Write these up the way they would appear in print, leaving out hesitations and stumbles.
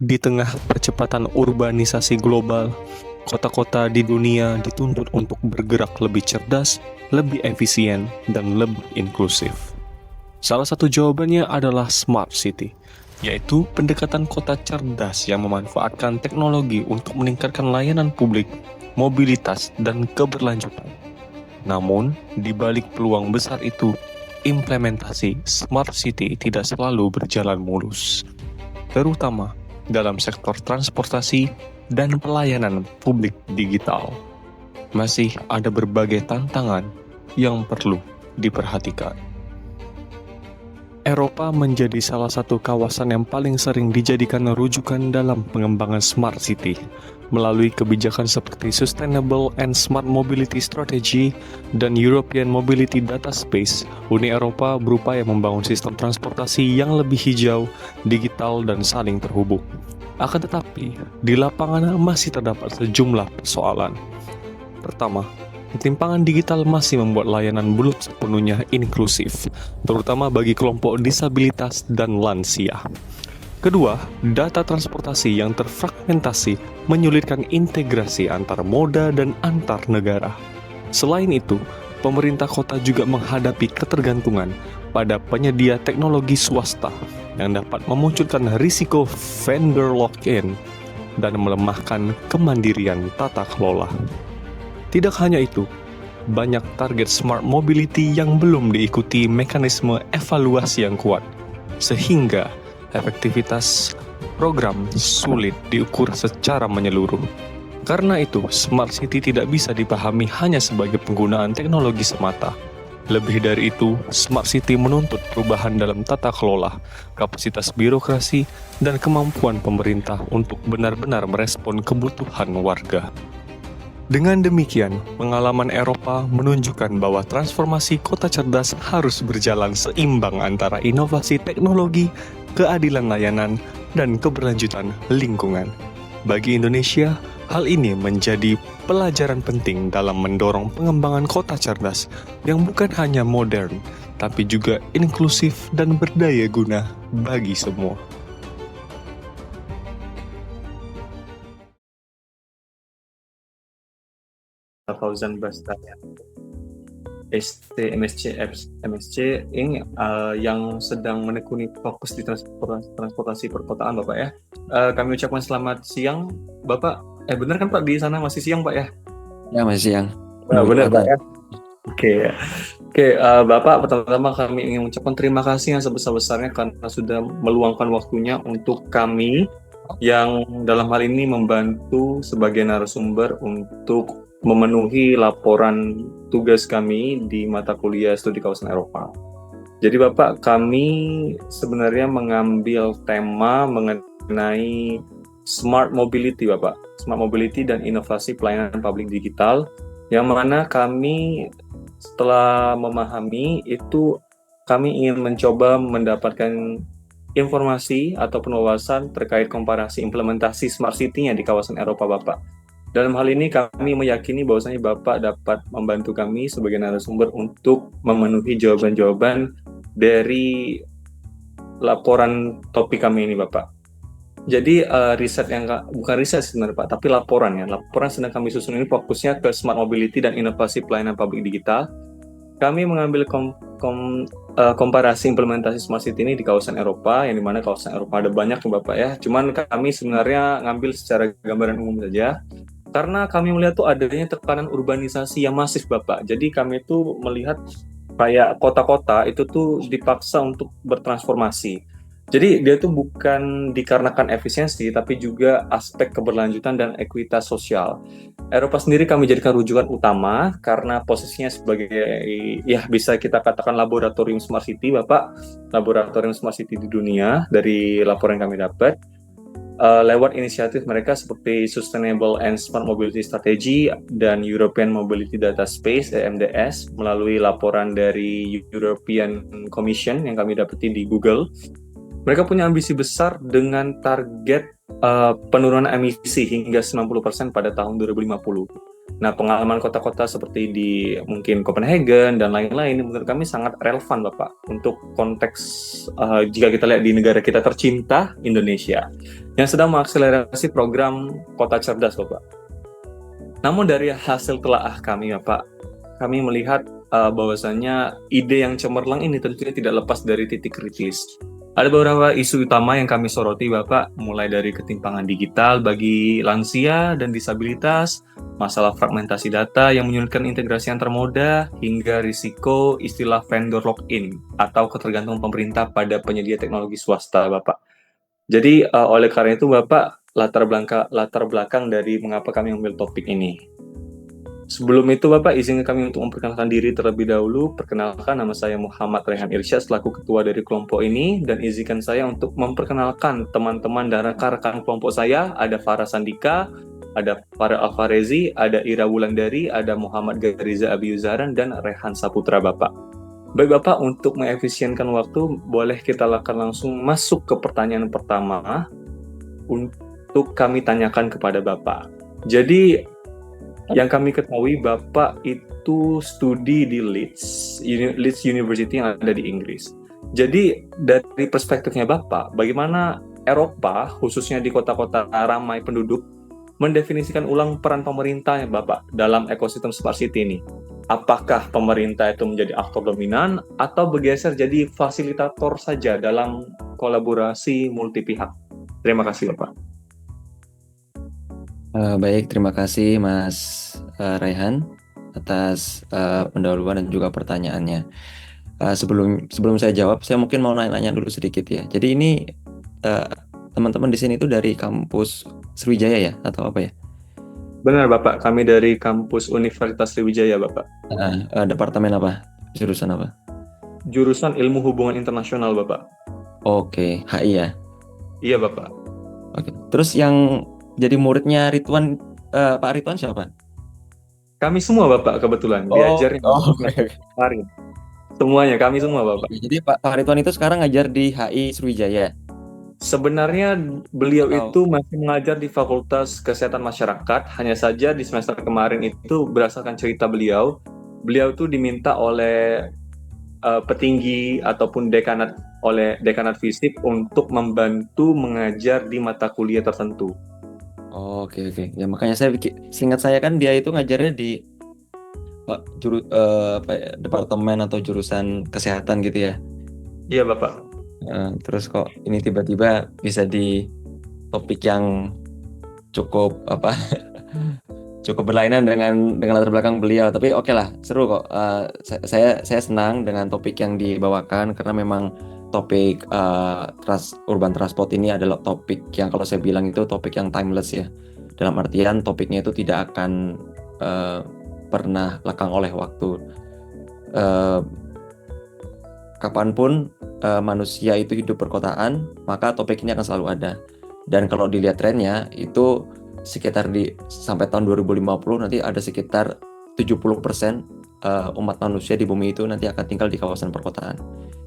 Di tengah percepatan urbanisasi global, kota-kota di dunia dituntut untuk bergerak lebih cerdas, lebih efisien, dan lebih inklusif. Salah satu jawabannya adalah Smart City, yaitu pendekatan kota cerdas yang memanfaatkan teknologi untuk meningkatkan layanan publik, mobilitas, dan keberlanjutan. Namun, di balik peluang besar itu, implementasi Smart City tidak selalu berjalan mulus, terutama dalam sektor transportasi dan pelayanan publik digital. Masih ada berbagai tantangan yang perlu diperhatikan. Eropa menjadi salah satu kawasan yang paling sering dijadikan rujukan dalam pengembangan Smart City. Melalui kebijakan seperti Sustainable and Smart Mobility Strategy dan European Mobility Data Space, Uni Eropa berupaya membangun sistem transportasi yang lebih hijau, digital, dan saling terhubung. Akan tetapi, di lapangan masih terdapat sejumlah persoalan. Pertama, ketimpangan digital masih membuat layanan belum sepenuhnya inklusif, terutama bagi kelompok disabilitas dan lansia. Kedua, data transportasi yang terfragmentasi menyulitkan integrasi antar moda dan antar negara. Selain itu, pemerintah kota juga menghadapi ketergantungan pada penyedia teknologi swasta yang dapat memunculkan risiko vendor lock-in dan melemahkan kemandirian tata kelola. Tidak hanya itu, banyak target smart mobility yang belum diikuti mekanisme evaluasi yang kuat, sehingga efektivitas program sulit diukur secara menyeluruh. Karena itu, Smart City tidak bisa dipahami hanya sebagai penggunaan teknologi semata. Lebih dari itu, Smart City menuntut perubahan dalam tata kelola, kapasitas birokrasi, dan kemampuan pemerintah untuk benar-benar merespon kebutuhan warga. Dengan demikian, pengalaman Eropa menunjukkan bahwa transformasi kota cerdas harus berjalan seimbang antara inovasi teknologi, keadilan layanan, dan keberlanjutan lingkungan. Bagi Indonesia, hal ini menjadi pelajaran penting dalam mendorong pengembangan kota cerdas yang bukan hanya modern, tapi juga inklusif dan berdaya guna bagi semua. Fauzan Bastanya, ST, MSc ini yang sedang menekuni fokus di transportasi perkotaan Bapak ya. Kami ucapkan selamat siang Bapak. Benar kan Pak di sana masih siang Pak ya? Ya masih siang. Benar Pak ya. Oke, Bapak, pertama-tama kami ingin mengucapkan terima kasih yang sebesar-besarnya karena sudah meluangkan waktunya untuk kami yang dalam hal ini membantu sebagai narasumber untuk memenuhi laporan tugas kami di mata kuliah studi kawasan Eropa. Jadi Bapak, kami sebenarnya mengambil tema mengenai Smart Mobility Bapak, Smart Mobility dan inovasi pelayanan publik digital, yang mana kami setelah memahami itu kami ingin mencoba mendapatkan informasi ataupun wawasan terkait komparasi implementasi Smart City-nya di kawasan Eropa Bapak. Dalam hal ini kami meyakini bahwasanya Bapak dapat membantu kami sebagai narasumber untuk memenuhi jawaban-jawaban dari laporan topik kami ini Bapak. Jadi riset yang bukan riset sebenarnya Pak, tapi laporan ya. Laporan sedang kami susun ini fokusnya ke Smart Mobility dan inovasi pelayanan publik digital. Kami mengambil komparasi implementasi Smart City ini di kawasan Eropa, yang dimana kawasan Eropa ada banyak Bapak ya. Cuman kami sebenarnya ngambil secara gambaran umum saja. Karena kami melihat tuh adanya tekanan urbanisasi yang masif Bapak. Jadi kami tuh melihat kayak kota-kota itu tuh dipaksa untuk bertransformasi. Jadi dia tuh bukan dikarenakan efisiensi, tapi juga aspek keberlanjutan dan ekuitas sosial. Eropa sendiri kami jadikan rujukan utama karena posisinya sebagai, ya bisa kita katakan laboratorium Smart City Bapak, laboratorium Smart City di dunia dari laporan yang kami dapat. Lewat inisiatif mereka seperti Sustainable and Smart Mobility Strategy dan European Mobility Data Space (EMDS) melalui laporan dari European Commission yang kami dapati di Google. Mereka punya ambisi besar dengan target penurunan emisi hingga 90% pada tahun 2050. Nah, pengalaman kota-kota seperti di mungkin Copenhagen dan lain-lain menurut kami sangat relevan, Bapak, untuk konteks jika kita lihat di negara kita tercinta, Indonesia, yang sedang mengakselerasi program Kota Cerdas, Bapak. Namun dari hasil telaah kami, Bapak, kami melihat bahwasannya ide yang cemerlang ini tentunya tidak lepas dari titik kritis. Ada beberapa isu utama yang kami soroti, Bapak, mulai dari ketimpangan digital bagi lansia dan disabilitas, masalah fragmentasi data yang menyulitkan integrasi antar moda, hingga risiko istilah vendor lock-in atau ketergantungan pemerintah pada penyedia teknologi swasta, Bapak. Jadi oleh karena itu, Bapak, latar belakang dari mengapa kami mengambil topik ini. Sebelum itu, Bapak, izinkan kami untuk memperkenalkan diri terlebih dahulu. Perkenalkan, nama saya Muhammad Rehan Irsyad selaku ketua dari kelompok ini, dan izinkan saya untuk memperkenalkan teman-teman dan rekan-rekan kelompok saya. Ada Farah Sandika, ada Farah Alfarezi, ada Ira Wulandari, ada Muhammad Gariza Abiyuzaran, dan Rehan Saputra, Bapak. Baik, Bapak, untuk mengefisienkan waktu, boleh kita langsung masuk ke pertanyaan pertama untuk kami tanyakan kepada Bapak. Jadi, yang kami ketahui, Bapak itu studi di Leeds University yang ada di Inggris. Jadi dari perspektifnya Bapak, bagaimana Eropa, khususnya di kota-kota ramai penduduk, mendefinisikan ulang peran pemerintah ya Bapak dalam ekosistem Smart City ini? Apakah pemerintah itu menjadi aktor dominan atau bergeser jadi fasilitator saja dalam kolaborasi multi pihak? Terima kasih, Bapak. Baik, terima kasih Mas Raihan atas pendahuluan dan juga pertanyaannya. Sebelum saya jawab, saya mungkin mau nanya dulu sedikit ya. Jadi ini teman-teman di sini itu dari kampus Sriwijaya ya, atau apa ya? Benar, Bapak. Kami dari kampus Universitas Sriwijaya, Bapak. Departemen apa? Jurusan apa? Jurusan Ilmu Hubungan Internasional, Bapak. Oke, HI ya. Iya, Bapak. Oke. Terus yang jadi muridnya Ridwan, Pak Ridwan siapa? Kami semua, Bapak, kebetulan. Diajarnya Farid. Semuanya, kami semua, Bapak. Jadi Pak Ridwan itu sekarang ngajar di HI Sriwijaya? Sebenarnya beliau itu masih mengajar di Fakultas Kesehatan Masyarakat. Hanya saja di semester kemarin itu berdasarkan cerita beliau itu diminta oleh petinggi ataupun dekanat FISIP untuk membantu mengajar di mata kuliah tertentu. Oke. Ya makanya seingat saya kan dia itu ngajarnya di departemen atau jurusan kesehatan gitu ya. Iya, Bapak. Terus kok ini tiba-tiba bisa di topik yang cukup cukup berlainan dengan latar belakang beliau. Tapi oke lah, seru kok. Saya senang dengan topik yang dibawakan karena memang topik urban transport ini adalah topik yang kalau saya bilang itu topik yang timeless ya. Dalam artian topiknya itu tidak akan pernah lekang oleh waktu. Kapanpun manusia itu hidup perkotaan, maka topik ini akan selalu ada. Dan kalau dilihat trennya itu sekitar sampai tahun 2050 nanti ada sekitar 70% umat manusia di bumi itu nanti akan tinggal di kawasan perkotaan.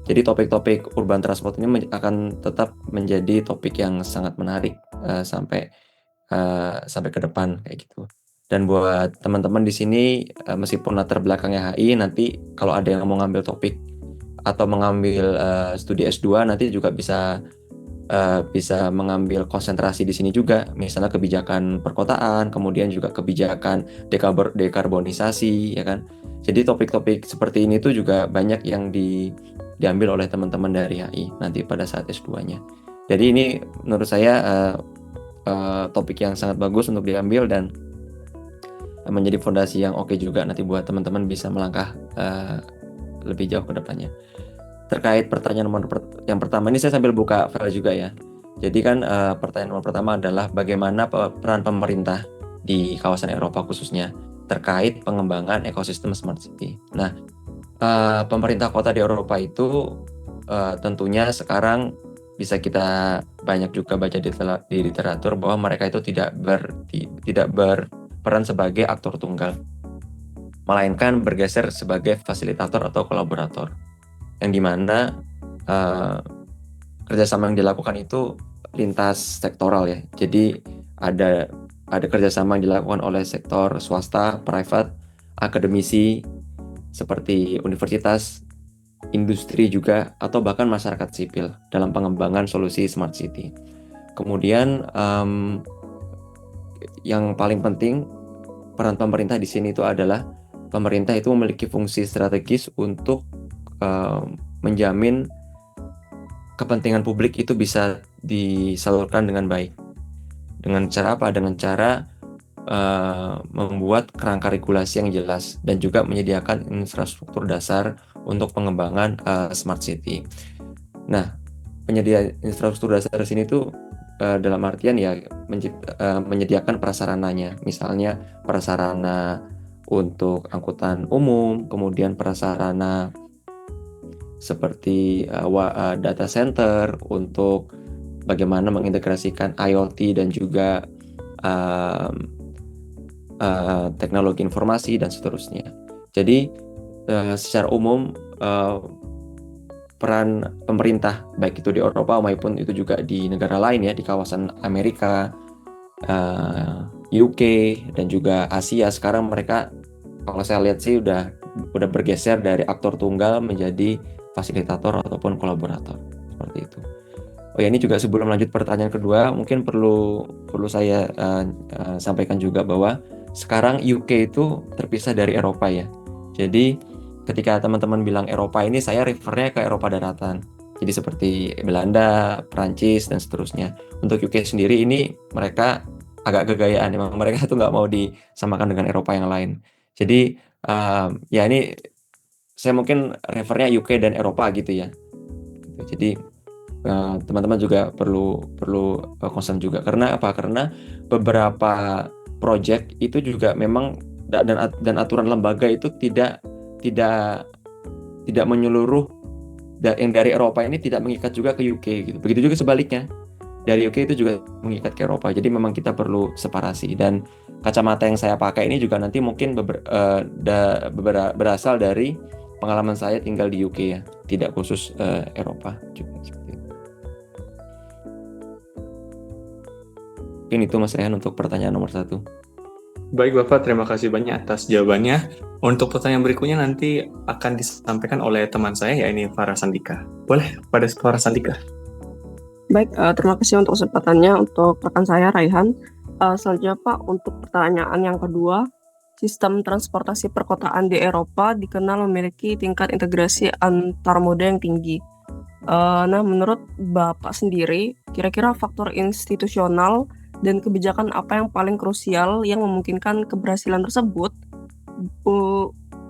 Jadi topik-topik urban transport ini akan tetap menjadi topik yang sangat menarik sampai ke depan kayak gitu. Dan buat teman-teman di sini meskipun latar belakangnya HI, nanti kalau ada yang mau ngambil topik atau mengambil studi S2 nanti juga bisa mengambil konsentrasi di sini juga, misalnya kebijakan perkotaan, kemudian juga kebijakan dekarbonisasi, ya kan. Jadi topik-topik seperti ini tuh juga banyak yang diambil oleh teman-teman dari HI nanti pada saat S2-nya. Jadi ini menurut saya topik yang sangat bagus untuk diambil dan menjadi fondasi yang oke juga nanti buat teman-teman bisa melangkah lebih jauh ke depannya. Terkait pertanyaan yang pertama ini saya sambil buka file juga ya. Jadi kan pertanyaan nomor pertama adalah bagaimana peran pemerintah di kawasan Eropa khususnya terkait pengembangan ekosistem Smart City. Nah, pemerintah kota di Eropa itu tentunya sekarang bisa kita banyak juga baca di literatur bahwa mereka itu tidak berperan sebagai aktor tunggal, melainkan bergeser sebagai fasilitator atau kolaborator. Yang dimana kerjasama yang dilakukan itu lintas sektoral ya. Jadi ada ada kerjasama yang dilakukan oleh sektor swasta, private, akademisi seperti universitas, industri juga, atau bahkan masyarakat sipil dalam pengembangan solusi smart city. Kemudian yang paling penting, peran pemerintah di sini itu adalah pemerintah itu memiliki fungsi strategis untuk menjamin kepentingan publik itu bisa disalurkan dengan baik. Dengan cara apa? Dengan cara membuat kerangka regulasi yang jelas dan juga menyediakan infrastruktur dasar untuk pengembangan smart city. Nah, penyedia infrastruktur dasar di sini tuh dalam artian ya menyediakan prasarananya, misalnya prasarana untuk angkutan umum, kemudian prasarana seperti data center untuk bagaimana mengintegrasikan IoT dan juga teknologi informasi dan seterusnya. Jadi secara umum peran pemerintah baik itu di Eropa maupun itu juga di negara lain ya, di kawasan Amerika, UK dan juga Asia, sekarang mereka kalau saya lihat sih udah bergeser dari aktor tunggal menjadi fasilitator ataupun kolaborator seperti itu. Oh ya, ini juga sebelum lanjut pertanyaan kedua, mungkin perlu saya sampaikan juga bahwa sekarang UK itu terpisah dari Eropa ya. Jadi ketika teman-teman bilang Eropa ini, saya refernya ke Eropa daratan. Jadi seperti Belanda, Prancis dan seterusnya. Untuk UK sendiri ini mereka agak kegayaan, memang mereka tuh nggak mau disamakan dengan Eropa yang lain. Jadi ya ini saya mungkin refernya UK dan Eropa gitu ya. Jadi teman-teman juga perlu concern juga. Karena apa? Karena beberapa project itu juga memang dan aturan lembaga itu tidak menyeluruh, yang dari Eropa ini tidak mengikat juga ke UK gitu. Begitu juga sebaliknya. Dari UK itu juga mengikat ke Eropa. Jadi memang kita perlu separasi, dan kacamata yang saya pakai ini juga nanti mungkin berasal dari pengalaman saya tinggal di UK ya, tidak khusus Eropa juga seperti itu. Mungkin itu Mas Rehan untuk pertanyaan nomor 1. Baik Bapak, terima kasih banyak atas jawabannya. Untuk pertanyaan berikutnya nanti akan disampaikan oleh teman saya, yaitu Farah Sandika. Boleh pada Farah Sandika? Baik, terima kasih untuk kesempatannya untuk rekan saya Raihan. Selanjutnya Pak, untuk pertanyaan yang kedua, sistem transportasi perkotaan di Eropa dikenal memiliki tingkat integrasi antar moda yang tinggi. Nah, menurut Bapak sendiri, kira-kira faktor institusional dan kebijakan apa yang paling krusial yang memungkinkan keberhasilan tersebut?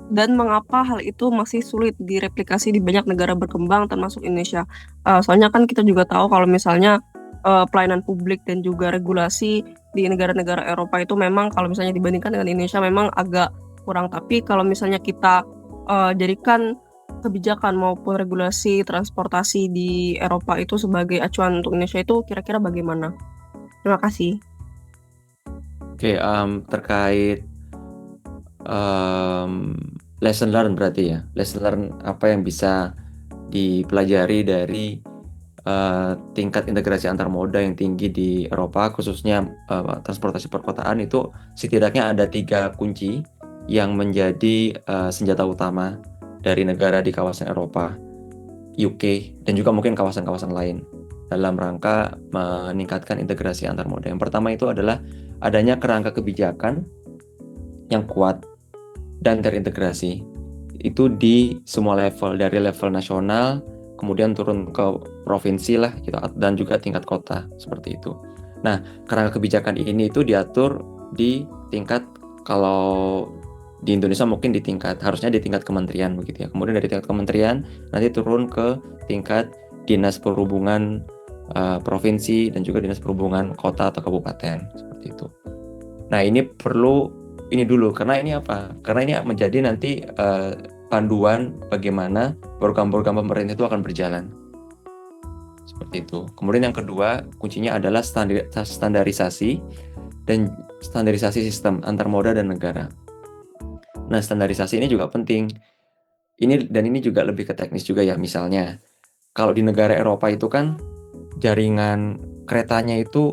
Dan mengapa hal itu masih sulit direplikasi di banyak negara berkembang termasuk Indonesia? Soalnya kan kita juga tahu kalau misalnya pelayanan publik dan juga regulasi di negara-negara Eropa itu memang kalau misalnya dibandingkan dengan Indonesia memang agak kurang. Tapi kalau misalnya kita jadikan kebijakan maupun regulasi transportasi di Eropa itu sebagai acuan untuk Indonesia, itu kira-kira bagaimana? Terima kasih. Oke, terkait lesson learn berarti ya. Lesson learn apa yang bisa dipelajari dari tingkat integrasi antar moda yang tinggi di Eropa, khususnya transportasi perkotaan, itu setidaknya ada 3 kunci yang menjadi senjata utama dari negara di kawasan Eropa, UK, dan juga mungkin kawasan-kawasan lain dalam rangka meningkatkan integrasi antar moda. Yang pertama itu adalah adanya kerangka kebijakan yang kuat dan terintegrasi. Itu di semua level, dari level nasional, kemudian turun ke provinsi lah gitu, dan juga tingkat kota seperti itu. Nah, kerangka kebijakan ini itu diatur di tingkat, kalau di Indonesia mungkin harusnya di tingkat kementerian begitu ya. Kemudian dari tingkat kementerian nanti turun ke tingkat dinas perhubungan provinsi dan juga dinas perhubungan kota atau kabupaten seperti itu. Nah, ini perlu ini dulu, karena ini apa? Karena ini menjadi nanti panduan bagaimana program-program pemerintah itu akan berjalan. Seperti itu. Kemudian yang kedua, kuncinya adalah standarisasi dan standarisasi sistem antar moda dan negara. Nah, standarisasi ini juga penting. Ini juga lebih ke teknis juga ya. Misalnya, kalau di negara Eropa itu kan jaringan keretanya itu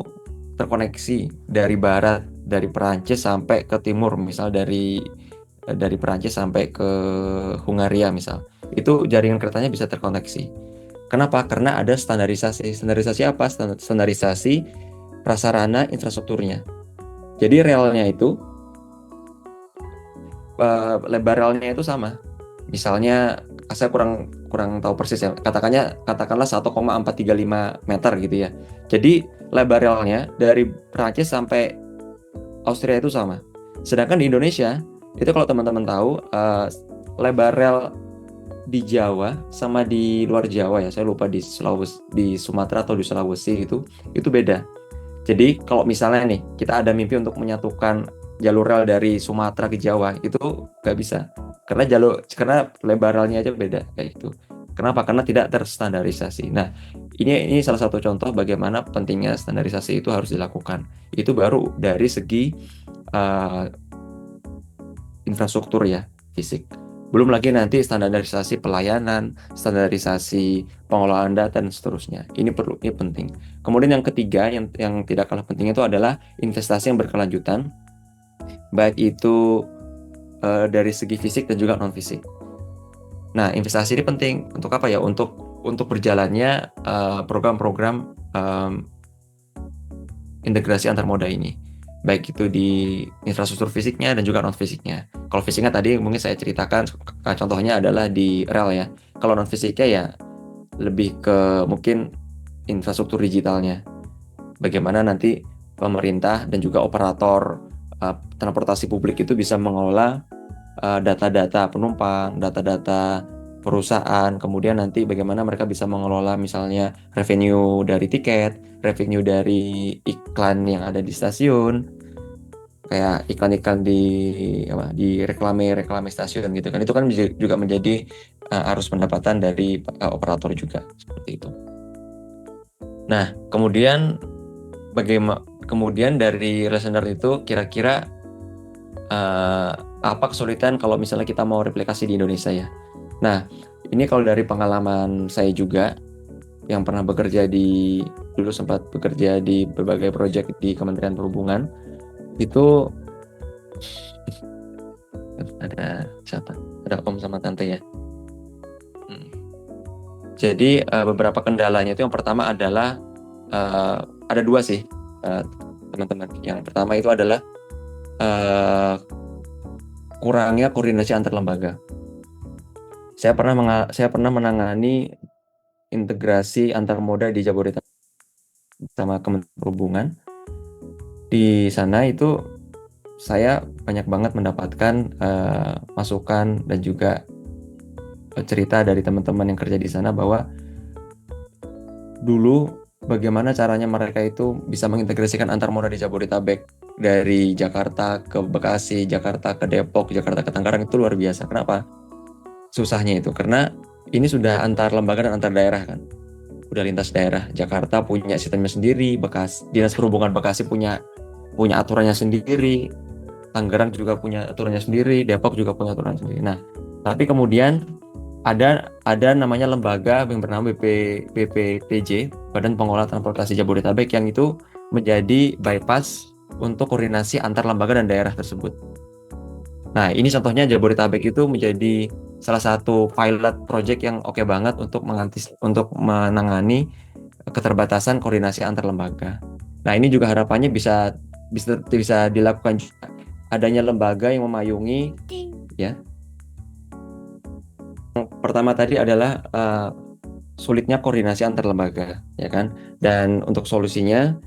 terkoneksi dari barat, dari Perancis sampai ke timur, misal dari Perancis sampai ke Hungaria misal. Itu jaringan keretanya bisa terkoneksi. Kenapa? Karena ada standarisasi. Standarisasi apa? Standarisasi prasarana infrastrukturnya. Jadi relnya itu lebar relnya itu sama. Misalnya saya kurang tahu persis ya. Katakanlah 1,435 meter gitu ya. Jadi lebar relnya dari Prancis sampai Austria itu sama. Sedangkan di Indonesia itu kalau teman-teman tahu lebar rel di Jawa sama di luar Jawa ya. Saya lupa di Sumatera atau di Sulawesi itu beda. Jadi kalau misalnya nih kita ada mimpi untuk menyatukan jalur rel dari Sumatera ke Jawa itu nggak bisa karena lebar relnya aja beda kayak gitu. Kenapa? Karena tidak terstandarisasi. Nah, ini salah satu contoh bagaimana pentingnya standarisasi itu harus dilakukan. Itu baru dari segi infrastruktur ya, fisik. Belum lagi nanti standarisasi pelayanan, standarisasi pengelolaan data dan seterusnya. Ini penting. Kemudian yang ketiga yang tidak kalah penting itu adalah investasi yang berkelanjutan, baik itu dari segi fisik dan juga non fisik. Nah, investasi ini penting untuk apa ya? Untuk berjalannya program-program integrasi antar moda ini, baik itu di infrastruktur fisiknya dan juga non fisiknya. Kalau fisiknya tadi mungkin saya ceritakan contohnya adalah di rel ya. Kalau non fisiknya ya lebih ke mungkin infrastruktur digitalnya. Bagaimana nanti pemerintah dan juga operator transportasi publik itu bisa mengelola data-data penumpang, data-data perusahaan, kemudian nanti bagaimana mereka bisa mengelola misalnya revenue dari tiket, revenue dari iklan yang ada di stasiun, kayak iklan-iklan di reklame stasiun gitu kan. Itu kan juga menjadi arus pendapatan dari operator juga seperti itu. Nah, kemudian dari listener itu kira-kira apa kesulitan kalau misalnya kita mau replikasi di Indonesia ya. Nah, ini kalau dari pengalaman saya juga yang pernah dulu sempat bekerja di berbagai proyek di Kementerian Perhubungan, itu ada siapa? Ada Om sama Tante ya. Jadi beberapa kendalanya itu yang pertama adalah ada dua sih teman-teman. Yang pertama itu adalah kurangnya koordinasi antar lembaga. Saya pernah menangani integrasi antar moda di Jabodetabek sama Kementerian Perhubungan. Di sana itu saya banyak banget mendapatkan masukan dan juga cerita dari teman-teman yang kerja di sana bahwa dulu bagaimana caranya mereka itu bisa mengintegrasikan antar moda di Jabodetabek, dari Jakarta ke Bekasi, Jakarta ke Depok, Jakarta ke Tangerang, itu luar biasa. Kenapa? Susahnya itu karena ini sudah antar lembaga dan antar daerah kan, udah lintas daerah. Jakarta punya sistemnya sendiri, Dinas Perhubungan Bekasi punya aturannya sendiri, Tangerang juga punya aturannya sendiri, Depok juga punya aturan sendiri. Nah, tapi kemudian ada namanya lembaga yang bernama BPTJ, Badan Pengelola Transportasi Jabodetabek, yang itu menjadi bypass untuk koordinasi antar lembaga dan daerah tersebut. Nah, ini contohnya Jabodetabek itu menjadi salah satu pilot project yang oke banget untuk menangani keterbatasan koordinasi antar lembaga. Nah, ini juga harapannya bisa dilakukan juga adanya lembaga yang memayungi ya. Yang pertama tadi adalah sulitnya koordinasi antar lembaga, ya kan? Dan untuk solusinya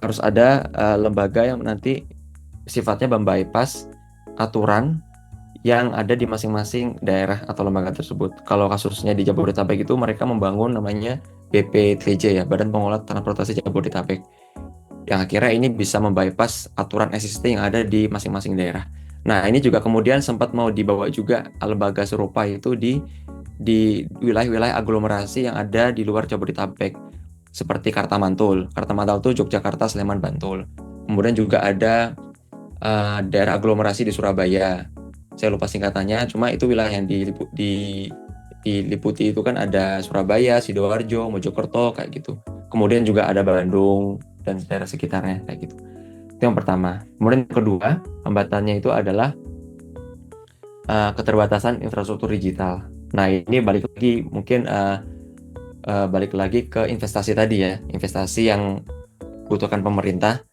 harus ada lembaga yang nanti sifatnya membypass aturan yang ada di masing-masing daerah atau lembaga tersebut. Kalau kasusnya di Jabodetabek itu mereka membangun namanya BPTJ ya, Badan Pengelola Transportasi Jabodetabek, yang akhirnya ini bisa membypass aturan existing yang ada di masing-masing daerah. Nah, ini juga kemudian sempat mau dibawa juga lembaga serupa itu di wilayah-wilayah aglomerasi yang ada di luar Jabodetabek, seperti Kartamantul. Kartamantul itu Yogyakarta, Sleman, Bantul. Kemudian juga ada daerah aglomerasi di Surabaya. Saya lupa singkatannya, cuma itu wilayah yang diliputi itu kan ada Surabaya, Sidoarjo, Mojokerto kayak gitu. Kemudian juga ada Bandung, dan daerah sekitarnya kayak gitu. Itu yang pertama. Kemudian yang kedua, hambatannya itu adalah keterbatasan infrastruktur digital. Nah, ini balik lagi ke investasi tadi ya, investasi yang butuhkan pemerintah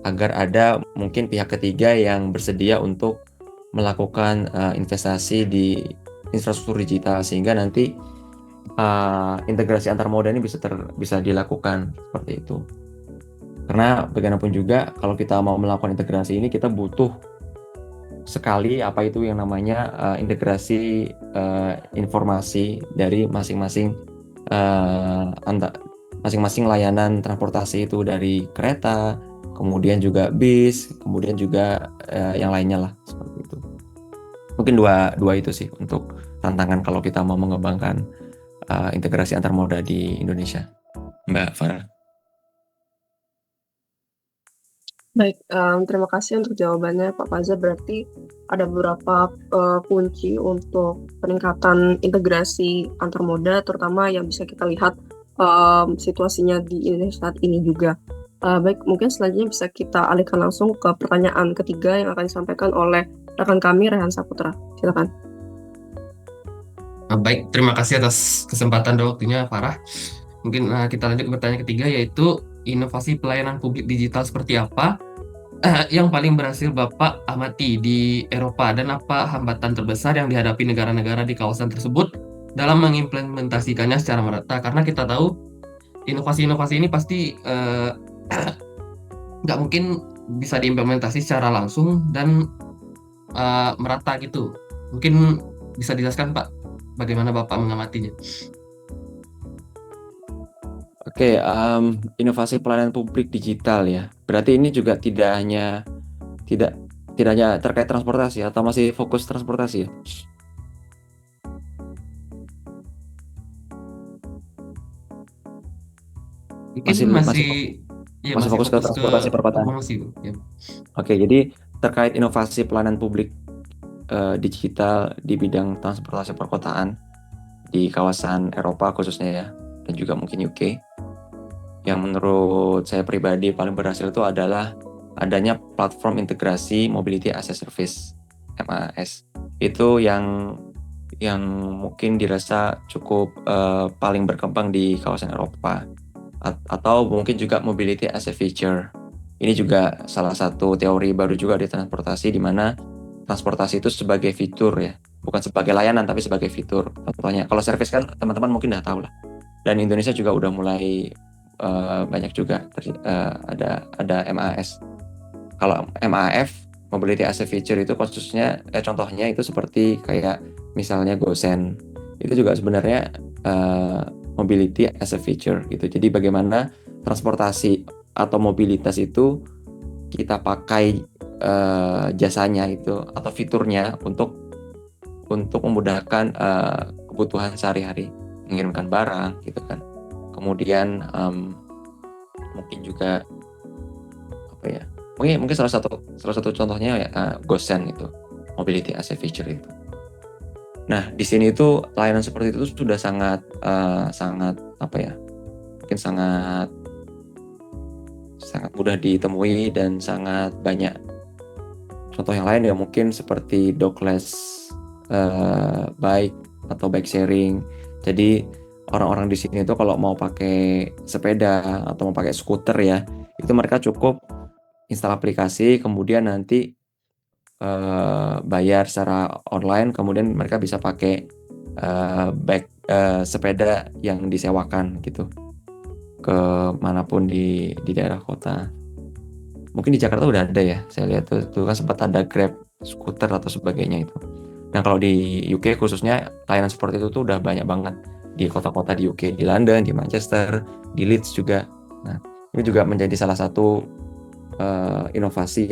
agar ada mungkin pihak ketiga yang bersedia untuk melakukan investasi di infrastruktur digital sehingga nanti integrasi antar moda ini bisa dilakukan seperti itu. Karena bagaimanapun juga kalau kita mau melakukan integrasi ini kita butuh sekali apa itu yang namanya integrasi informasi dari masing-masing layanan transportasi itu, dari kereta, kemudian juga bis, kemudian juga yang lainnya lah seperti itu. Mungkin dua itu sih untuk tantangan kalau kita mau mengembangkan integrasi antar moda di Indonesia, Mbak Farah. Baik, terima kasih untuk jawabannya Pak Faza. Berarti ada beberapa kunci untuk peningkatan integrasi antar moda, terutama yang bisa kita lihat situasinya di Indonesia saat ini juga. Baik, mungkin selanjutnya bisa kita alihkan langsung ke pertanyaan ketiga yang akan disampaikan oleh rekan kami, Rehan Saputra. Silakan. Baik, terima kasih atas kesempatan dan waktunya, Farah. Mungkin kita lanjut ke pertanyaan ketiga, yaitu inovasi pelayanan publik digital seperti apa yang paling berhasil Bapak amati di Eropa, dan apa hambatan terbesar yang dihadapi negara-negara di kawasan tersebut dalam mengimplementasikannya secara merata? Karena kita tahu inovasi-inovasi ini pasti nggak mungkin bisa diimplementasi secara langsung dan merata gitu. Mungkin bisa dijelaskan Pak, bagaimana Bapak mengamatinya? Oke, inovasi pelayanan publik digital ya. Berarti ini juga tidak hanya terkait transportasi atau masih fokus transportasi ya? Mungkin masih fokus ke transportasi perkotaan. Ya. Oke, jadi terkait inovasi pelayanan publik digital di bidang transportasi perkotaan di kawasan Eropa khususnya ya, dan juga mungkin UK. Yang menurut saya pribadi paling berhasil itu adalah adanya platform integrasi Mobility as a Service (MAS). Itu yang mungkin dirasa cukup paling berkembang di kawasan Eropa. Atau mungkin juga Mobility as a Feature. Ini juga salah satu teori baru juga di transportasi, di mana transportasi itu sebagai fitur ya, bukan sebagai layanan tapi sebagai fitur. Contohnya kalau service kan teman-teman mungkin udah tahu lah. Dan Indonesia juga udah mulai banyak juga ada MAS. Kalau MAF, Mobility as a Feature, itu khususnya contohnya itu seperti kayak misalnya GoSend. Itu juga sebenarnya Mobility as a Feature gitu. Jadi bagaimana transportasi atau mobilitas itu kita pakai jasanya itu atau fiturnya untuk memudahkan kebutuhan sehari-hari, mengirimkan barang gitu kan. Kemudian mungkin juga apa ya? Mungkin salah satu contohnya ya GoSend itu, Mobility as a Feature itu. Nah, di sini itu layanan seperti itu sudah sangat apa ya? Mungkin sangat mudah ditemui dan sangat banyak. Contoh yang lain ya mungkin seperti dockless bike atau bike sharing. Jadi orang-orang di sini itu kalau mau pakai sepeda atau mau pakai skuter ya, itu mereka cukup install aplikasi, kemudian nanti bayar secara online, kemudian mereka bisa pakai sepeda yang disewakan gitu ke manapun di daerah kota. Mungkin di Jakarta udah ada ya, saya lihat tuh kan sempat ada Grab skuter atau sebagainya itu. Nah kalau di UK khususnya layanan seperti itu tuh udah banyak banget di kota-kota di UK, di London, di Manchester, di Leeds juga. Nah ini juga menjadi salah satu inovasi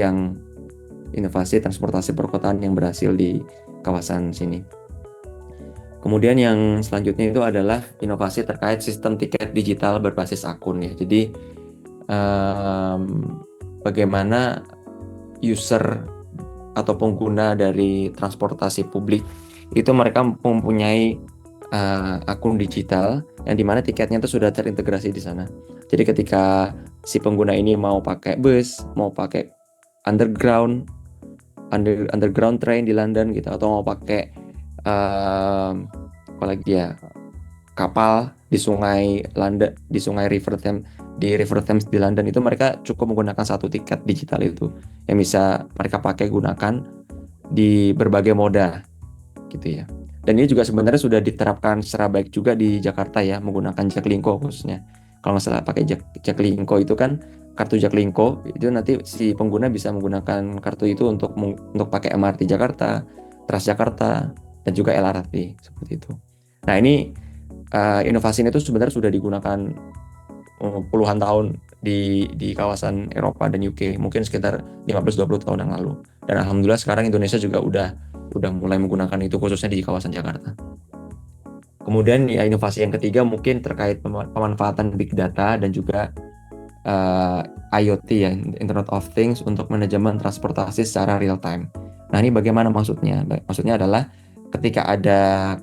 transportasi perkotaan yang berhasil di kawasan sini. Kemudian yang selanjutnya itu adalah inovasi terkait sistem tiket digital berbasis akun ya. Jadi bagaimana user atau pengguna dari transportasi publik itu mereka mempunyai akun digital yang dimana tiketnya itu sudah terintegrasi di sana. Jadi ketika si pengguna ini mau pakai bus, mau pakai underground train di London gitu, atau mau pakai apalagi ya, kapal di sungai London, di sungai River Thames, di River Thames di London, itu mereka cukup menggunakan satu tiket digital itu yang bisa mereka pakai gunakan di berbagai moda gitu ya. Dan ini juga sebenarnya sudah diterapkan secara baik juga di Jakarta ya, menggunakan Jaklingko khususnya. Kalau nggak salah pakai Jaklingko itu kan, kartu Jaklingko itu nanti si pengguna bisa menggunakan kartu itu untuk pakai MRT Jakarta, Transjakarta, dan juga LRT seperti itu. Nah ini inovasi ini tuh sebenarnya sudah digunakan puluhan tahun di kawasan Eropa dan UK, mungkin sekitar 15-20 tahun yang lalu. Dan alhamdulillah sekarang Indonesia juga udah mulai menggunakan itu, khususnya di kawasan Jakarta. Kemudian ya, inovasi yang ketiga mungkin terkait pemanfaatan big data dan juga IoT ya, Internet of Things, untuk manajemen transportasi secara real time. Nah ini bagaimana maksudnya? Maksudnya adalah ketika ada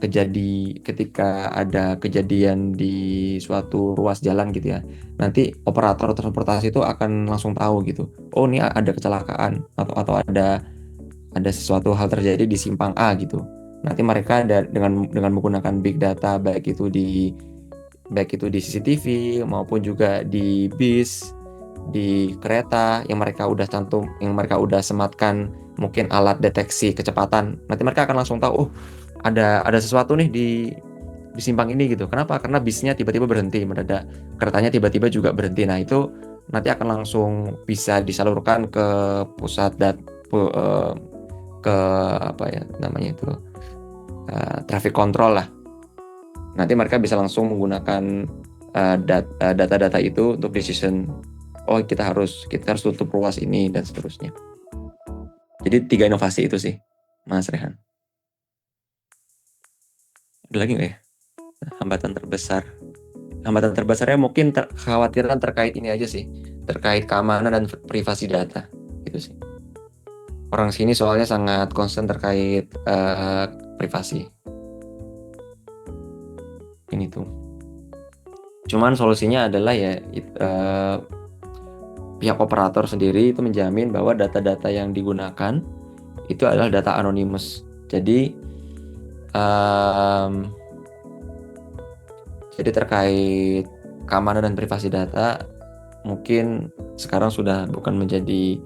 kejadian di suatu ruas jalan gitu ya, nanti operator transportasi itu akan langsung tahu gitu, oh ini ada kecelakaan atau ada sesuatu hal terjadi di simpang A gitu. Nanti mereka dengan menggunakan big data, baik itu di CCTV maupun juga di bis, di kereta yang mereka udah sematkan mungkin alat deteksi kecepatan. Nanti mereka akan langsung tahu, oh ada sesuatu nih di simpang ini gitu. Kenapa? Karena bisnya tiba-tiba berhenti mendadak, keretanya tiba-tiba juga berhenti. Nah itu nanti akan langsung bisa disalurkan ke pusat ke apa ya namanya itu, traffic control lah. Nanti mereka bisa langsung menggunakan data-data itu untuk decision, oh kita harus tutup ruas ini dan seterusnya. Jadi 3 inovasi itu sih, Mas Rehan. Ada lagi nggak ya? Hambatan terbesarnya mungkin kekhawatiran terkait ini aja sih, terkait keamanan dan privasi data gitu sih. Orang sini soalnya sangat concern terkait privasi. Ini tuh. Cuman solusinya adalah ya pihak operator sendiri itu menjamin bahwa data-data yang digunakan itu adalah data anonymous. Jadi terkait keamanan dan privasi data mungkin sekarang sudah bukan menjadi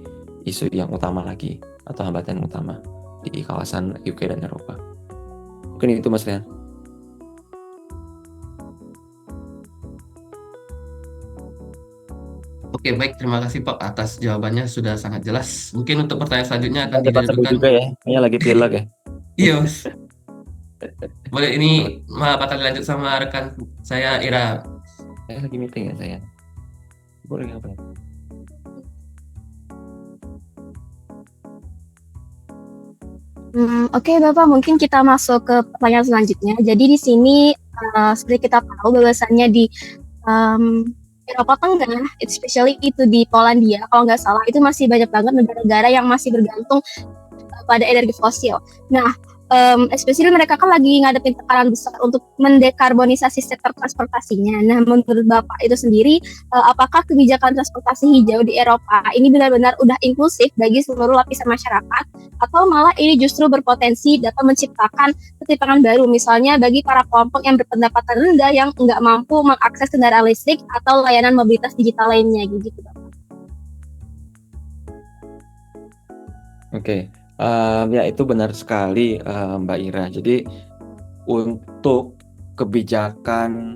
isu yang utama lagi atau hambatan yang utama di kawasan UK dan Eropa. Mungkin itu Mas Rian. Oke, baik. Terima kasih Pak atas jawabannya, sudah sangat jelas. Mungkin untuk pertanyaan selanjutnya akan Cepat sembuh dilanjutkan. juga ya, kayaknya lagi pilek ya. Iya, Mas. Boleh, ini bakal dilanjut sama rekan saya Ira. Saya lagi meeting ya saya. Boleh nggak Pak? Oke Bapak, mungkin kita masuk ke pertanyaan selanjutnya. Jadi di sini seperti kita tahu bahwasannya di Eropa Tengah, especially itu di Polandia, kalau nggak salah itu masih banyak banget negara-negara yang masih bergantung pada energi fosil. Nah, especially mereka kan lagi ngadepin tekanan besar untuk mendekarbonisasi sektor transportasinya. Nah, menurut Bapak itu sendiri, apakah kebijakan transportasi hijau di Eropa ini benar-benar udah inklusif bagi seluruh lapisan masyarakat, atau malah ini justru berpotensi dapat menciptakan ketimpangan baru, misalnya bagi para kelompok yang berpendapatan rendah yang nggak mampu mengakses kendaraan listrik atau layanan mobilitas digital lainnya, gitu Bapak. Oke. Ya itu benar sekali Mbak Ira. Jadi untuk kebijakan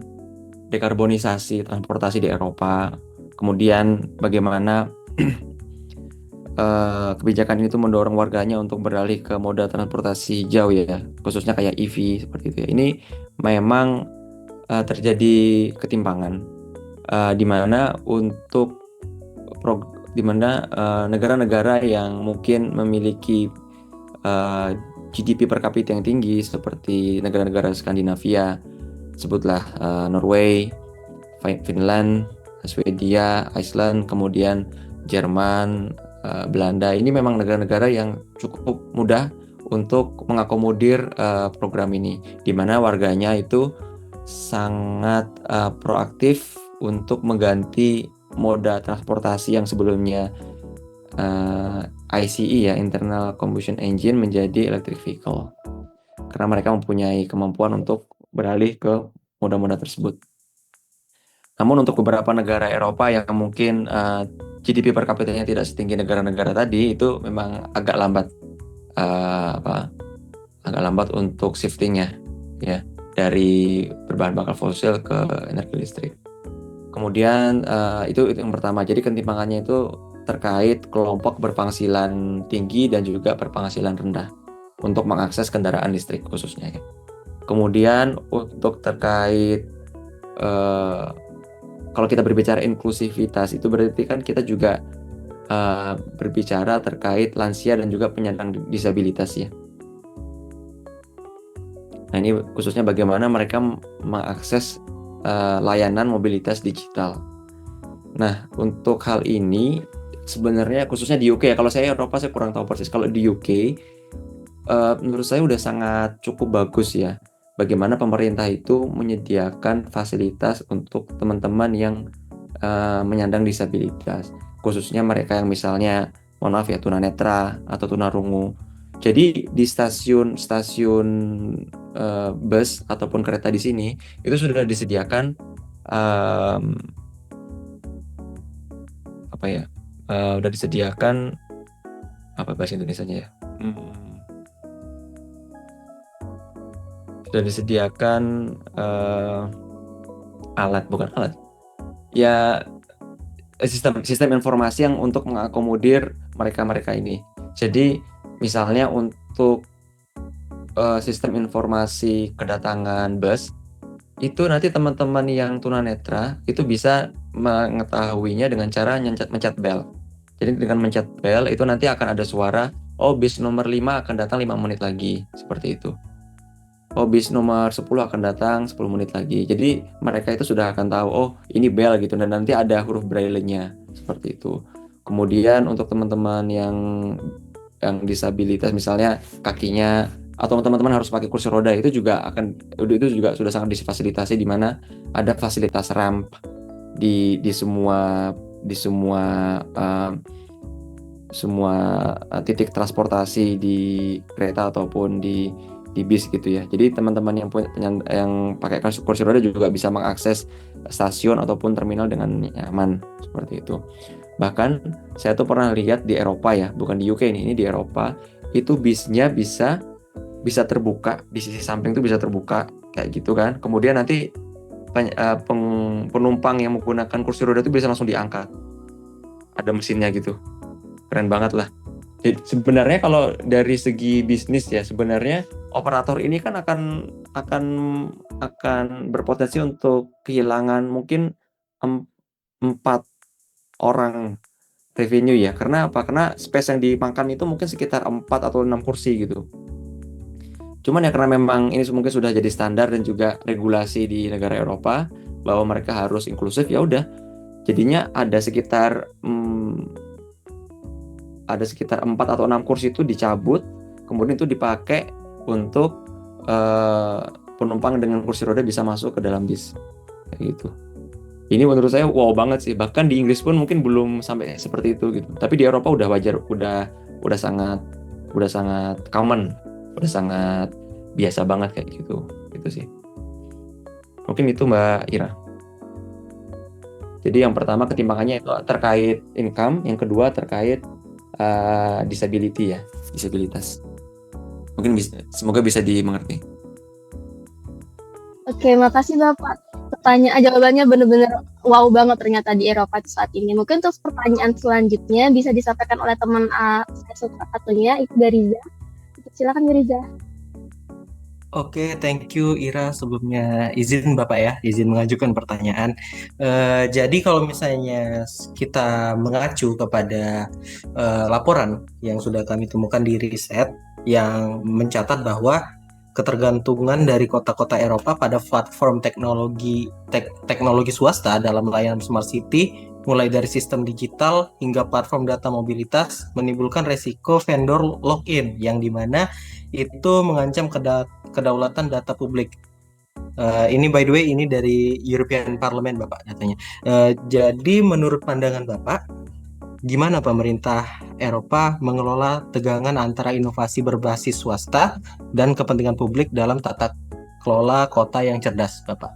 dekarbonisasi transportasi di Eropa, kemudian bagaimana kebijakan ini tuh mendorong warganya untuk beralih ke moda transportasi hijau ya, khususnya kayak EV seperti itu ya. Ini memang terjadi ketimpangan di mana negara-negara yang mungkin memiliki GDP per kapita yang tinggi seperti negara-negara Skandinavia, sebutlah Norway, Finland, Swedia, Iceland, kemudian Jerman, Belanda. Ini memang negara-negara yang cukup mudah untuk mengakomodir program ini, di mana warganya itu sangat proaktif untuk mengganti moda transportasi yang sebelumnya ICE ya, internal combustion engine, menjadi electric vehicle. Karena mereka mempunyai kemampuan untuk beralih ke moda-moda tersebut. Namun untuk beberapa negara Eropa yang mungkin GDP per kapitanya tidak setinggi negara-negara tadi, itu memang agak lambat agak lambat untuk shiftingnya ya, dari berbahan bakar fosil ke energi listrik. Kemudian itu yang pertama. Jadi ketimpangannya itu terkait kelompok berpenghasilan tinggi dan juga berpenghasilan rendah untuk mengakses kendaraan listrik khususnya ya. Kemudian untuk terkait kalau kita berbicara inklusivitas, itu berarti kan kita juga berbicara terkait lansia dan juga penyandang disabilitas ya. Nah, ini khususnya bagaimana mereka mengakses layanan mobilitas digital. Nah, untuk hal ini sebenarnya khususnya di UK ya, kalau saya Eropa saya kurang tahu persis. Kalau di UK menurut saya udah sangat cukup bagus ya, bagaimana pemerintah itu menyediakan fasilitas untuk teman-teman yang menyandang disabilitas, khususnya mereka yang misalnya, mohon maaf ya, tunanetra atau tunarungu. Jadi di stasiun bus ataupun kereta di sini itu sudah disediakan udah disediakan apa bahasa Indonesianya ya? Sudah disediakan sistem informasi yang untuk mengakomodir mereka ini. Jadi misalnya untuk sistem informasi kedatangan bus, itu nanti teman-teman yang tunanetra itu bisa mengetahuinya dengan cara mencet bel. Jadi dengan mencet bel itu nanti akan ada suara, oh bis nomor 5 akan datang 5 menit lagi, seperti itu. Oh bis nomor 10 akan datang 10 menit lagi. Jadi mereka itu sudah akan tahu, oh ini bel gitu, dan nanti ada huruf braille-nya, seperti itu. Kemudian untuk teman-teman yang disabilitas, misalnya kakinya atau teman-teman harus pakai kursi roda, itu juga sudah sangat difasilitasi, di mana ada fasilitas ramp di semua titik transportasi di kereta ataupun di bis gitu ya. Jadi teman-teman yang pakai kursi roda juga bisa mengakses stasiun ataupun terminal dengan nyaman, seperti itu. Bahkan saya tuh pernah lihat di Eropa ya, bukan di UK ini di Eropa, itu bisnya bisa terbuka, di sisi samping tuh bisa terbuka kayak gitu kan. Kemudian nanti penumpang yang menggunakan kursi roda itu bisa langsung diangkat. Ada mesinnya gitu. Keren banget lah. Jadi sebenarnya kalau dari segi bisnis ya, sebenarnya operator ini kan akan berpotensi untuk kehilangan mungkin 4 orang revenue ya. Karena apa? Karena space yang dimakan itu mungkin sekitar 4 atau 6 kursi gitu. Cuman ya karena memang ini mungkin sudah jadi standar dan juga regulasi di negara Eropa bahwa mereka harus inklusif, ya udah. Jadinya ada sekitar 4 atau 6 kursi itu dicabut, kemudian itu dipakai untuk penumpang dengan kursi roda bisa masuk ke dalam bis kayak gitu. Ini menurut saya wow banget sih. Bahkan di Inggris pun mungkin belum sampai seperti itu gitu. Tapi di Eropa udah wajar, udah sangat common, udah sangat biasa banget kayak gitu. Gitu sih. Mungkin itu Mbak Ira. Jadi yang pertama ketimpangannya itu terkait income, yang kedua terkait disabilitas. Mungkin semoga bisa dimengerti. Oke, makasih Bapak. Jawabannya benar-benar wow banget ternyata di Eropa saat ini. Mungkin untuk pertanyaan selanjutnya bisa disampaikan oleh teman saya satunya, itu Riza. Silakan Riza. Oke, thank you Ira. Sebelumnya izin Bapak ya, izin mengajukan pertanyaan. Jadi kalau misalnya kita mengacu kepada laporan yang sudah kami temukan di riset yang mencatat bahwa ketergantungan dari kota-kota Eropa pada platform teknologi swasta dalam layanan Smart City, mulai dari sistem digital hingga platform data mobilitas, menimbulkan resiko vendor lock-in, yang dimana itu mengancam kedaulatan data publik. Ini by the way ini dari European Parliament Bapak datanya. Jadi menurut pandangan Bapak, gimana pemerintah Eropa mengelola tegangan antara inovasi berbasis swasta dan kepentingan publik dalam tata kelola kota yang cerdas, Bapak?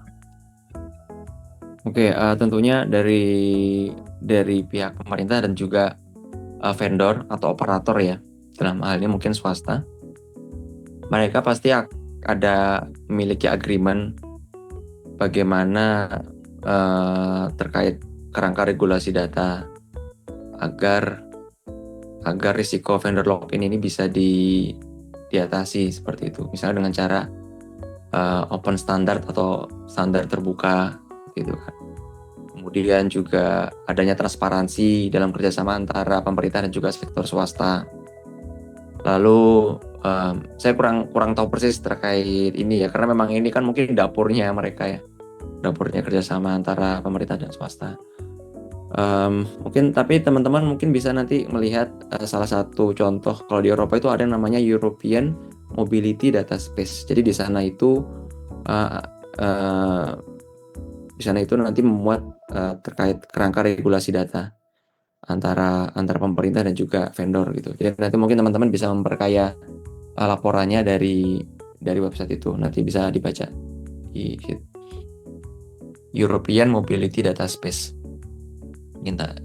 Oke, tentunya dari pihak pemerintah dan juga vendor atau operator ya, dalam hal ini mungkin swasta, mereka pasti ada memiliki agreement bagaimana terkait kerangka regulasi data agar risiko vendor lock-in ini bisa diatasi seperti itu. Misalnya dengan cara open standard atau standar terbuka gitu kan. Kemudian juga adanya transparansi dalam kerjasama antara pemerintah dan juga sektor swasta. Lalu saya kurang tahu persis terkait ini ya, karena memang ini kan mungkin dapurnya mereka ya, dapurnya kerjasama antara pemerintah dan swasta. Mungkin tapi teman-teman mungkin bisa nanti melihat salah satu contoh kalau di Eropa itu ada yang namanya European Mobility Data Space. Jadi di sana itu nanti memuat terkait kerangka regulasi data antara pemerintah dan juga vendor gitu. Jadi nanti mungkin teman-teman bisa memperkaya laporannya dari website itu, nanti bisa dibaca di European Mobility Data Space. Mungkin tak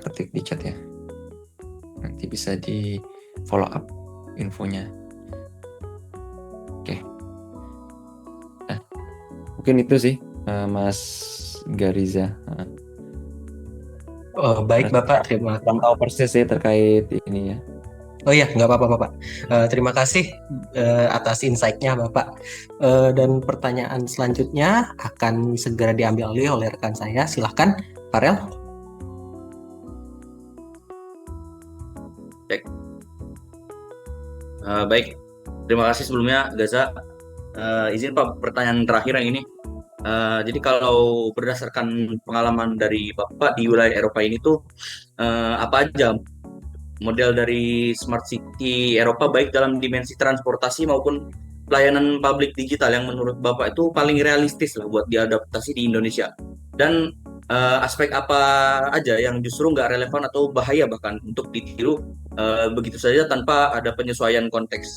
ketik di chat ya, nanti bisa di follow up infonya. Oke. Nah, mungkin itu sih Mas Gariza. Oh, baik Bapak, terima kasih. Tahu persis ya terkait ini ya. Oh iya, nggak apa-apa Bapak. Terima kasih atas insight-nya Bapak. Dan pertanyaan selanjutnya akan segera diambil alih oleh rekan saya. Silahkan, Farel. Baik, terima kasih sebelumnya Gaza. Izin Pak, pertanyaan terakhir yang ini. Jadi kalau berdasarkan pengalaman dari Bapak di wilayah Eropa ini tuh apa aja model dari Smart City Eropa baik dalam dimensi transportasi maupun pelayanan publik digital yang menurut Bapak itu paling realistis lah buat diadaptasi di Indonesia, dan aspek apa aja yang justru nggak relevan atau bahaya bahkan untuk ditiru begitu saja tanpa ada penyesuaian konteks.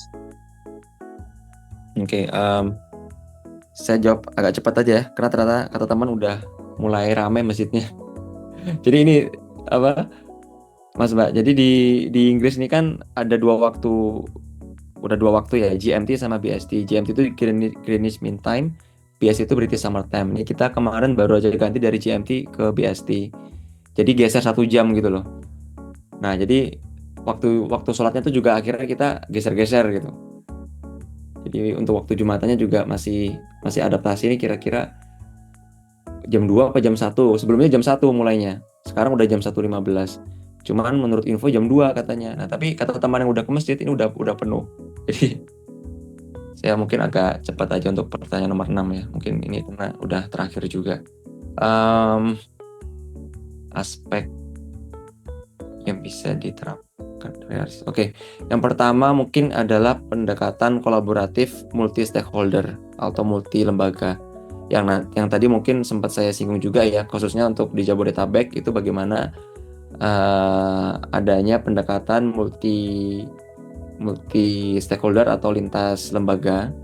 Oke, saya jawab agak cepat aja ya, karena ternyata kata teman udah mulai ramai masjidnya. Jadi ini apa, Mas Mbak? Jadi di Inggris ini kan ada udah dua waktu ya, GMT sama BST. GMT itu Greenwich Mean Time, BST itu British Summer Time. Ini kita kemarin baru aja ganti dari GMT ke BST. Jadi geser 1 jam gitu loh. Nah, jadi waktu sholatnya tuh juga akhirnya kita geser-geser gitu. Jadi untuk waktu Jumatannya juga masih adaptasi ini, kira-kira jam 2 apa jam 1. Sebelumnya jam 1 mulainya. Sekarang udah jam 1.15. Cuman menurut info jam 2 katanya. Nah, tapi kata teman yang udah ke masjid ini udah penuh. Jadi saya mungkin agak cepat aja untuk pertanyaan nomor 6 ya. Mungkin ini karena udah terakhir juga. Aspek yang bisa diterapkan. Oke, yang pertama mungkin adalah pendekatan kolaboratif multi stakeholder atau multi lembaga. Yang tadi mungkin sempat saya singgung juga ya, khususnya untuk di Jabodetabek itu bagaimana adanya pendekatan multi stakeholder atau lintas lembaga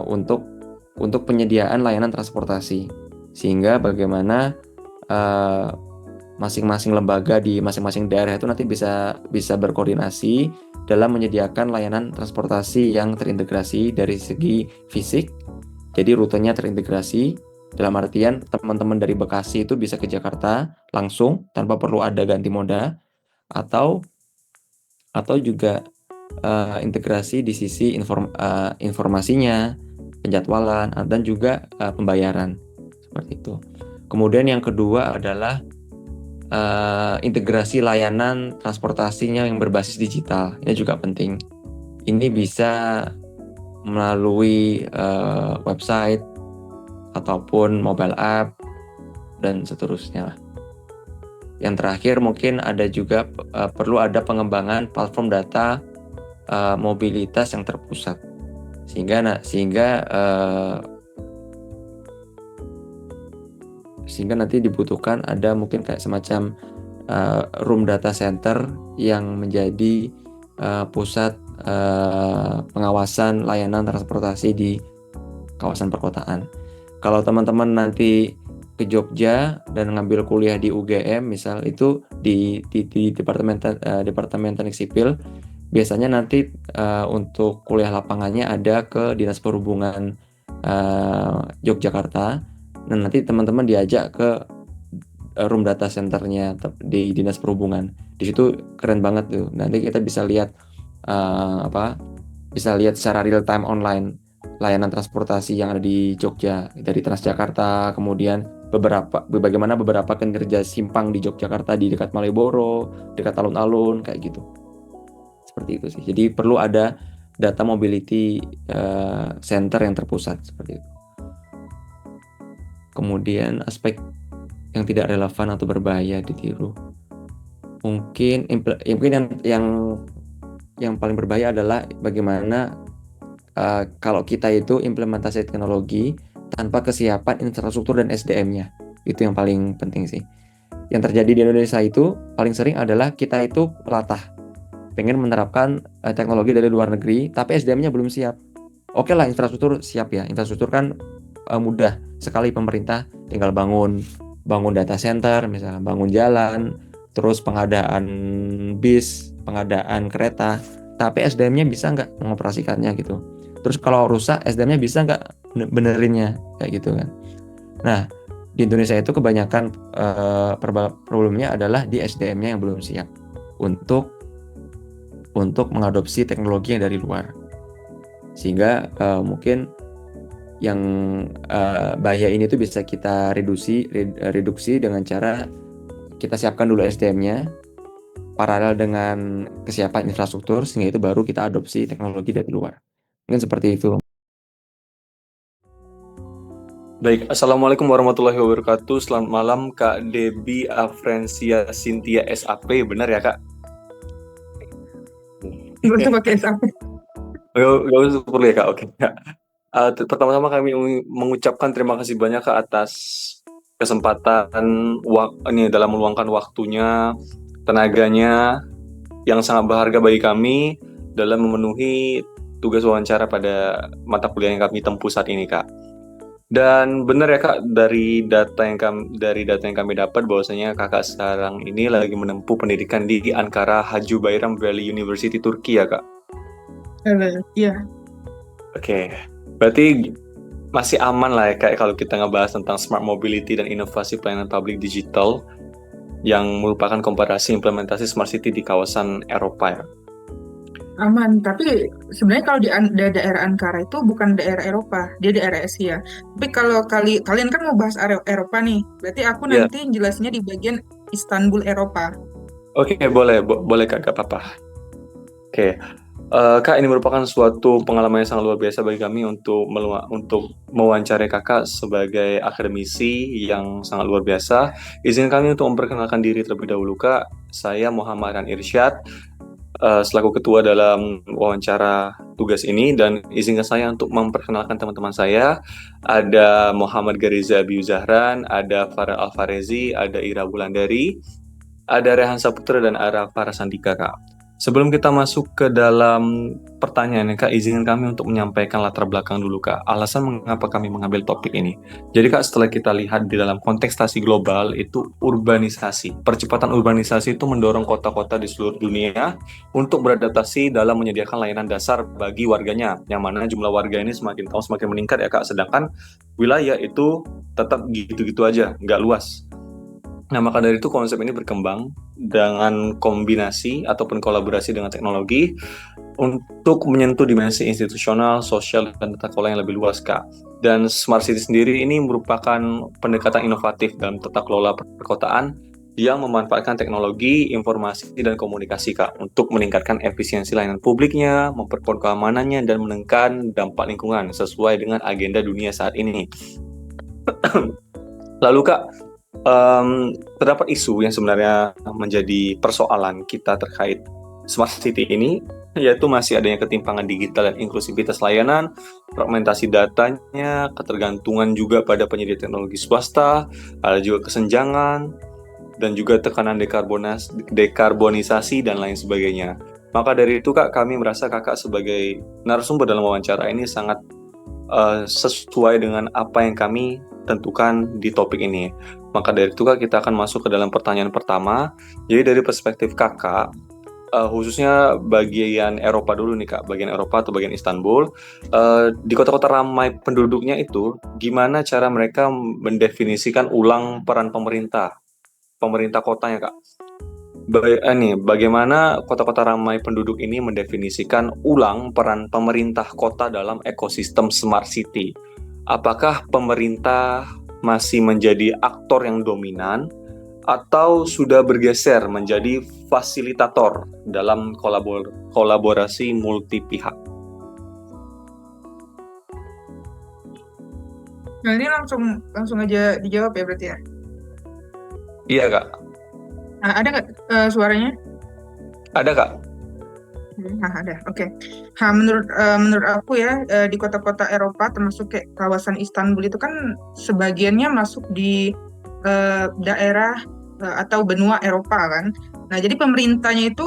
untuk penyediaan layanan transportasi, sehingga bagaimana masing-masing lembaga di masing-masing daerah itu nanti bisa berkoordinasi dalam menyediakan layanan transportasi yang terintegrasi dari segi fisik. Jadi rutenya terintegrasi, dalam artian teman-teman dari Bekasi itu bisa ke Jakarta langsung tanpa perlu ada ganti moda, atau juga integrasi di sisi informasinya, penjadwalan, dan juga pembayaran seperti itu. Kemudian yang kedua adalah integrasi layanan transportasinya yang berbasis digital. Ini juga penting. Ini bisa melalui website ataupun mobile app dan seterusnya lah. Yang terakhir mungkin ada juga perlu ada pengembangan platform data mobilitas yang terpusat, sehingga nanti dibutuhkan ada mungkin kayak semacam room data center yang menjadi pusat pengawasan layanan transportasi di kawasan perkotaan. Kalau teman-teman nanti ke Jogja dan ngambil kuliah di UGM misal, itu di Departemen Teknik Sipil, biasanya nanti untuk kuliah lapangannya ada ke Dinas Perhubungan Yogyakarta. Nah, nanti teman-teman diajak ke room data centernya di Dinas Perhubungan. Di situ keren banget tuh. Nanti kita bisa lihat secara real time online layanan transportasi yang ada di Jogja, dari Transjakarta, kemudian bagaimana beberapa kinerja simpang di Yogyakarta, di dekat Malioboro, dekat alun-alun, kayak gitu. Seperti itu sih. Jadi perlu ada data mobility center yang terpusat seperti itu. Kemudian aspek yang tidak relevan atau berbahaya ditiru. Mungkin yang paling berbahaya adalah bagaimana kalau kita itu implementasi teknologi tanpa kesiapan infrastruktur dan SDM-nya. Itu yang paling penting sih. Yang terjadi di Indonesia itu paling sering adalah kita itu latah, pengen menerapkan teknologi dari luar negeri, tapi SDM-nya belum siap. Oke lah, infrastruktur siap ya. Infrastruktur kan mudah sekali, pemerintah tinggal bangun data center, misalnya bangun jalan, terus pengadaan bis, pengadaan kereta, tapi SDM-nya bisa nggak mengoperasikannya gitu. Terus kalau rusak, SDM-nya bisa nggak benerinnya, kayak gitu kan. Nah, di Indonesia itu kebanyakan problemnya adalah di SDM-nya yang belum siap untuk mengadopsi teknologi yang dari luar. Sehingga mungkin yang bahaya ini tuh bisa kita reduksi dengan cara kita siapkan dulu SDM-nya paralel dengan kesiapan infrastruktur, sehingga itu baru kita adopsi teknologi dari luar. Mungkin seperti itu. Baik, Assalamualaikum warahmatullahi wabarakatuh. Selamat malam Kak Debbie Afrensia Cynthia SAP, benar ya Kak? Gak usah pakai SAP. Gak usah perlu ya Kak, oke. Pertama-tama kami mengucapkan terima kasih banyak Kak atas kesempatan ini dalam meluangkan waktunya, tenaganya yang sangat berharga bagi kami dalam memenuhi tugas wawancara pada mata kuliah yang kami tempuh saat ini Kak. Dan benar ya Kak, dari data yang kami dapat bahwasanya Kakak sekarang ini lagi menempuh pendidikan di Ankara Hacı Bayram Veli University Turki ya Kak? Iya. Oke, berarti masih aman lah ya Kak kalau kita ngebahas tentang smart mobility dan inovasi pelayanan publik digital yang merupakan komparasi implementasi smart city di kawasan Eropa ya. Aman, tapi sebenarnya kalau di daerah Ankara itu bukan daerah Eropa, dia daerah Asia. Tapi kalau kalian kan mau bahas Eropa nih, berarti aku nanti jelasnya di bagian Istanbul Eropa. Oke, boleh Kak, gak apa-apa. Oke, Kak, ini merupakan suatu pengalaman yang sangat luar biasa bagi kami untuk mewawancarai Kakak sebagai akademisi yang sangat luar biasa. Izin kami untuk memperkenalkan diri terlebih dahulu Kak. Saya Muhammad Ran Irsyad, selaku ketua dalam wawancara tugas ini, dan izinkan saya untuk memperkenalkan teman-teman saya. Ada Muhammad Gariza Abiy Zahran, ada Farah Alfarezi, ada Ira Wulandari, ada Rehan Saputra, dan ada Farah Sandika Kak. Sebelum kita masuk ke dalam pertanyaannya Kak, izinkan kami untuk menyampaikan latar belakang dulu Kak, alasan mengapa kami mengambil topik ini. Jadi Kak, setelah kita lihat di dalam kontekstasi global itu urbanisasi, percepatan urbanisasi itu mendorong kota-kota di seluruh dunia untuk beradaptasi dalam menyediakan layanan dasar bagi warganya, yang mana jumlah warga ini semakin tahun semakin meningkat ya Kak, sedangkan wilayah itu tetap gitu-gitu aja, nggak luas. Nah, maka dari itu konsep ini berkembang dengan kombinasi ataupun kolaborasi dengan teknologi untuk menyentuh dimensi institusional, sosial, dan tata kelola yang lebih luas, Kak. Dan Smart City sendiri ini merupakan pendekatan inovatif dalam tata kelola perkotaan yang memanfaatkan teknologi, informasi, dan komunikasi, Kak, untuk meningkatkan efisiensi layanan publiknya, memperkuat keamanannya, dan menekan dampak lingkungan sesuai dengan agenda dunia saat ini. Lalu, Kak, terdapat isu yang sebenarnya menjadi persoalan kita terkait Smart City ini, yaitu masih adanya ketimpangan digital dan inklusivitas layanan, fragmentasi datanya, ketergantungan juga pada penyedia teknologi swasta, ada juga kesenjangan, dan juga tekanan dekarbonisasi dan lain sebagainya. Maka dari itu Kak, kami merasa Kakak sebagai narasumber dalam wawancara ini sangat sesuai dengan apa yang kami tentukan di topik ini. Maka dari itu Kak, kita akan masuk ke dalam pertanyaan pertama. Jadi dari perspektif Kakak, khususnya bagian Eropa dulu nih Kak, bagian Eropa atau bagian Istanbul, di kota-kota ramai penduduknya itu, gimana cara mereka mendefinisikan ulang peran pemerintah kotanya Kak? Bagaimana kota-kota ramai penduduk ini mendefinisikan ulang peran pemerintah kota dalam ekosistem Smart City? Apakah pemerintah masih menjadi aktor yang dominan atau sudah bergeser menjadi fasilitator dalam kolaborasi multi pihak? Nah, ini langsung aja dijawab ya berarti ya. Iya Kak, Nah, ada nggak suaranya? ada Kak. Nah, ada. Oke. Nah, menurut aku ya, di kota-kota Eropa termasuk kayak kawasan Istanbul itu kan sebagiannya masuk di daerah atau benua Eropa kan. Nah, jadi pemerintahnya itu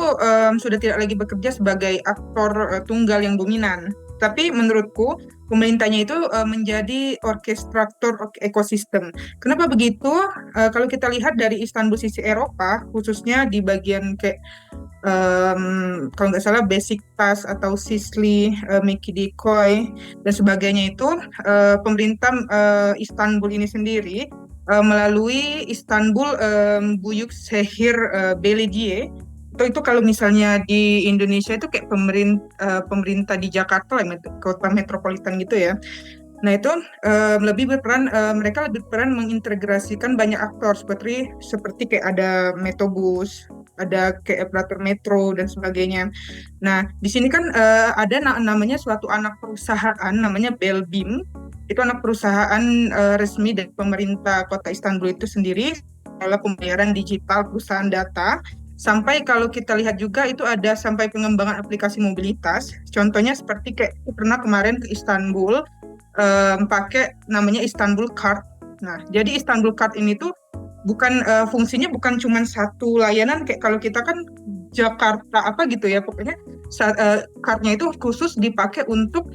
sudah tidak lagi bekerja sebagai aktor tunggal yang dominan. Tapi menurutku pemerintahnya itu menjadi orkestrator ekosistem. Kenapa begitu? Kalau kita lihat dari Istanbul sisi Eropa, khususnya di bagian kayak kalau nggak salah Besiktas atau Sisli, Mecidicoy dan sebagainya itu pemerintah Istanbul ini sendiri melalui Istanbul Büyükşehir Belediye itu kalau misalnya di Indonesia itu kayak pemerintah di Jakarta lah, kota metropolitan gitu ya. Nah itu mereka lebih berperan mengintegrasikan banyak aktor seperti kayak ada Metrobus, ada kayak operator metro dan sebagainya. Nah di sini kan ada namanya suatu anak perusahaan namanya Belbim. Itu anak perusahaan resmi dari pemerintah kota Istanbul itu sendiri, kalau pembayaran digital, perusahaan data. Sampai kalau kita lihat juga itu ada sampai pengembangan aplikasi mobilitas. Contohnya seperti kayak pernah kemarin ke Istanbul pakai namanya Istanbul Card. Nah, jadi Istanbul Card ini tuh fungsinya bukan cuma satu layanan kayak kalau kita kan Jakarta apa gitu ya, pokoknya cardnya itu khusus dipakai untuk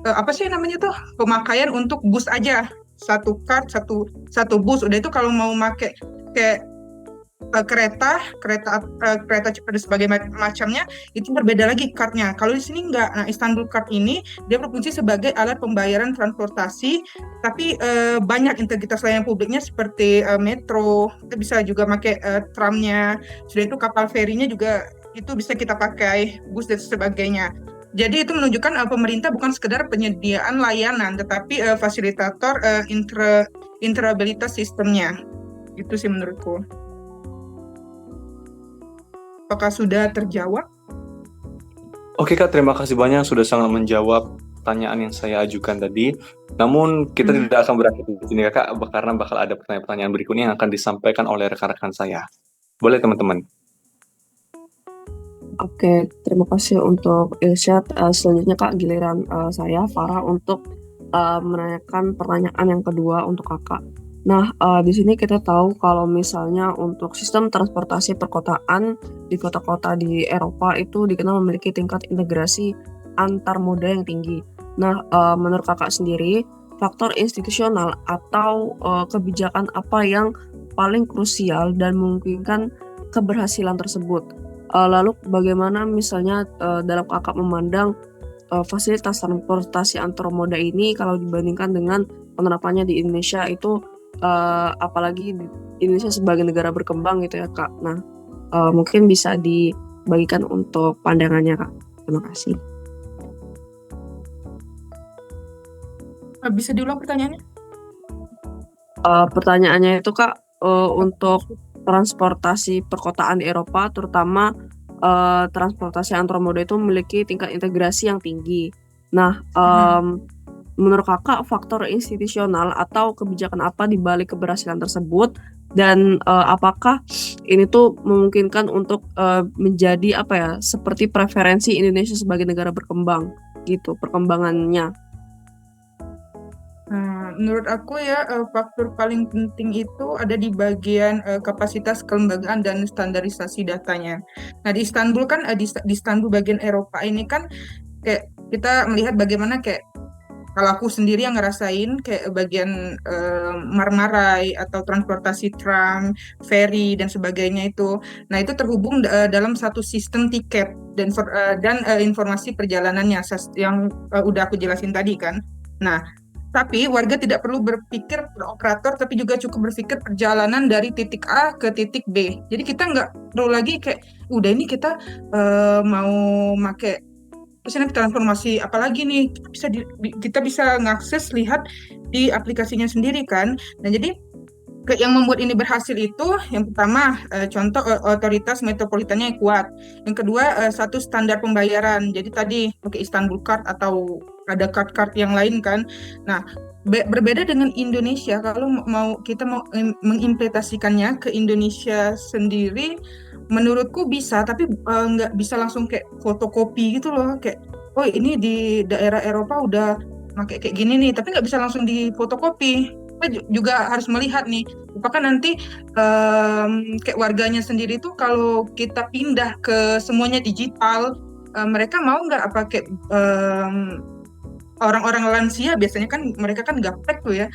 apa sih namanya tuh pemakaian untuk bus aja, satu card satu bus. Udah itu kalau mau pakai kayak kereta cepat dan sebagainya macamnya itu berbeda lagi cardnya. Kalau di sini enggak. Nah, Istanbul Card ini dia berfungsi sebagai alat pembayaran transportasi, tapi banyak integritas layanan publiknya seperti metro, kita bisa juga pakai tramnya. Sudah itu kapal ferinya juga itu bisa kita pakai, bus dan sebagainya. Jadi itu menunjukkan pemerintah bukan sekedar penyediaan layanan, tetapi fasilitator interoperabilitas sistemnya. Itu sih menurutku. Apakah sudah terjawab? Oke Kak, terima kasih banyak sudah sangat menjawab pertanyaan yang saya ajukan tadi. Namun kita tidak akan berakhir di sini Kak, karena bakal ada pertanyaan-pertanyaan berikutnya yang akan disampaikan oleh rekan-rekan saya. Boleh teman-teman? Oke, terima kasih untuk Irsyad. Selanjutnya Kak, giliran saya Farah untuk menanyakan pertanyaan yang kedua untuk Kakak. Nah, di sini kita tahu kalau misalnya untuk sistem transportasi perkotaan di kota-kota di Eropa itu dikenal memiliki tingkat integrasi antar moda yang tinggi. Nah, menurut Kakak sendiri, faktor institusional atau kebijakan apa yang paling krusial dan memungkinkan keberhasilan tersebut? Lalu bagaimana misalnya dalam Kakak memandang fasilitas transportasi antar moda ini kalau dibandingkan dengan penerapannya di Indonesia itu apalagi Indonesia sebagai negara berkembang gitu ya Kak. Nah, mungkin bisa dibagikan untuk pandangannya Kak. Terima kasih. Bisa diulang pertanyaannya? Pertanyaannya itu Kak, untuk transportasi perkotaan di Eropa, terutama transportasi antar moda itu memiliki tingkat integrasi yang tinggi. Nah, menurut kakak faktor institusional atau kebijakan apa di balik keberhasilan tersebut, dan apakah ini tuh memungkinkan untuk menjadi apa ya, seperti preferensi Indonesia sebagai negara berkembang gitu perkembangannya. Menurut aku ya, faktor paling penting itu ada di bagian kapasitas kelembagaan dan standarisasi datanya. Nah, di Istanbul kan, di Istanbul bagian Eropa ini kan kayak kita melihat bagaimana kayak kalau aku sendiri yang ngerasain kayak bagian Marmaray atau transportasi tram, ferry dan sebagainya itu. Nah, itu terhubung dalam satu sistem tiket dan informasi perjalanannya yang udah aku jelasin tadi kan. Nah, tapi warga tidak perlu berpikir per operator, tapi juga cukup berpikir perjalanan dari titik A ke titik B. Jadi kita nggak perlu lagi kayak, udah ini kita mau make terus nanti transformasi apalagi nih, kita bisa ngakses lihat di aplikasinya sendiri kan. Nah, jadi yang membuat ini berhasil itu yang pertama, contoh otoritas metropolitannya yang kuat. Yang kedua, satu standar pembayaran. Jadi tadi pakai Istanbul Card atau ada card-card yang lain kan. Nah, berbeda dengan Indonesia, kalau kita mau mengimplementasikannya ke Indonesia sendiri, menurutku bisa, tapi nggak bisa langsung kayak fotokopi gitu loh, kayak oh ini di daerah Eropa udah pakai kayak gini nih, tapi nggak bisa langsung di fotokopi. Kita juga harus melihat nih, apakah nanti kayak warganya sendiri tuh kalau kita pindah ke semuanya digital, mereka mau nggak apa kayak orang-orang lansia biasanya kan mereka kan gaptek tuh ya.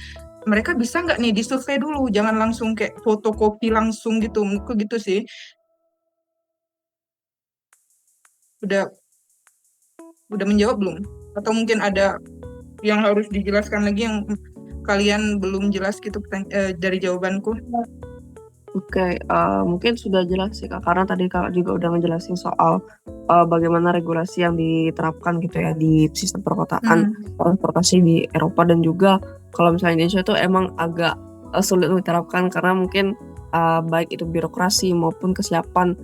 Mereka bisa nggak nih disurvei dulu, jangan langsung kayak fotokopi langsung gitu, menurutku gitu sih. Udah menjawab belum? Atau mungkin ada yang harus dijelaskan lagi yang kalian belum jelas gitu dari jawabanku? Oke, mungkin sudah jelas sih Kak, karena tadi Kak juga udah ngejelasin soal bagaimana regulasi yang diterapkan gitu ya di sistem perkotaan transportasi di Eropa, dan juga kalau misalnya Indonesia itu emang agak sulit untuk diterapkan karena mungkin baik itu birokrasi maupun kesiapan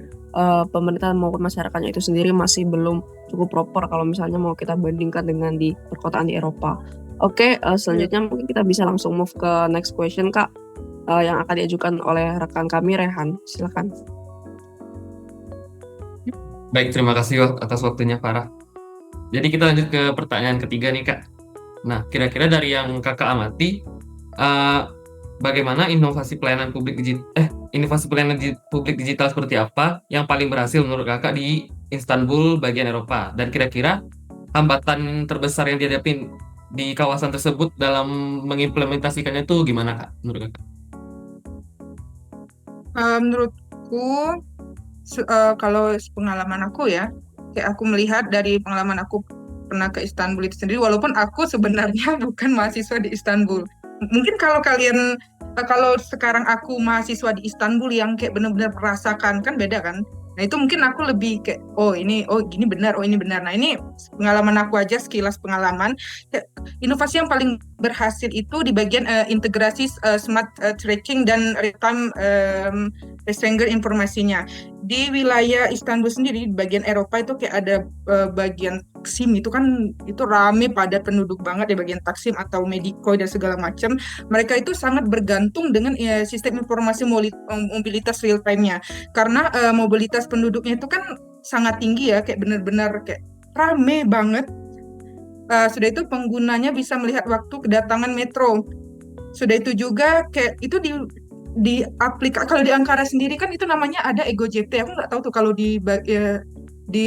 pemerintah maupun masyarakatnya itu sendiri masih belum cukup proper kalau misalnya mau kita bandingkan dengan di perkotaan di Eropa. Oke, selanjutnya mungkin kita bisa langsung move ke next question Kak, yang akan diajukan oleh rekan kami Rehan. Silakan. Baik, terima kasih atas waktunya Farah. Jadi kita lanjut ke pertanyaan ketiga nih Kak. Nah, kira-kira dari yang Kakak amati, bagaimana inovasi pelayanan publik digital seperti apa yang paling berhasil menurut Kakak di Istanbul bagian Eropa? Dan kira-kira hambatan terbesar yang dihadapi di kawasan tersebut dalam mengimplementasikannya itu gimana Kak menurut Kakak? Menurutku kalau pengalaman aku ya, kayak aku melihat dari pengalaman aku pernah ke Istanbul itu sendiri, walaupun aku sebenarnya bukan mahasiswa di Istanbul. Mungkin kalau sekarang aku mahasiswa di Istanbul yang kayak benar-benar merasakan, kan beda kan. Nah, itu mungkin aku lebih kayak gini benar, ini benar. Nah, ini pengalaman aku aja, sekilas pengalaman. Inovasi yang paling berhasil itu di bagian integrasi smart tracking dan real-time passenger informasinya. Di wilayah Istanbul sendiri, di bagian Eropa itu kayak ada bagian Taksim, itu kan itu rame padat penduduk banget di bagian Taksim atau Mediko dan segala macam. Mereka itu sangat bergantung dengan sistem informasi mobilitas real time-nya. Karena mobilitas penduduknya itu kan sangat tinggi ya, kayak benar-benar kayak rame banget. Sudah itu penggunanya bisa melihat waktu kedatangan metro. Sudah itu juga kayak itu di aplikasi, kalau di Ankara sendiri kan itu namanya ada EgoJT. Aku nggak tahu tuh kalau di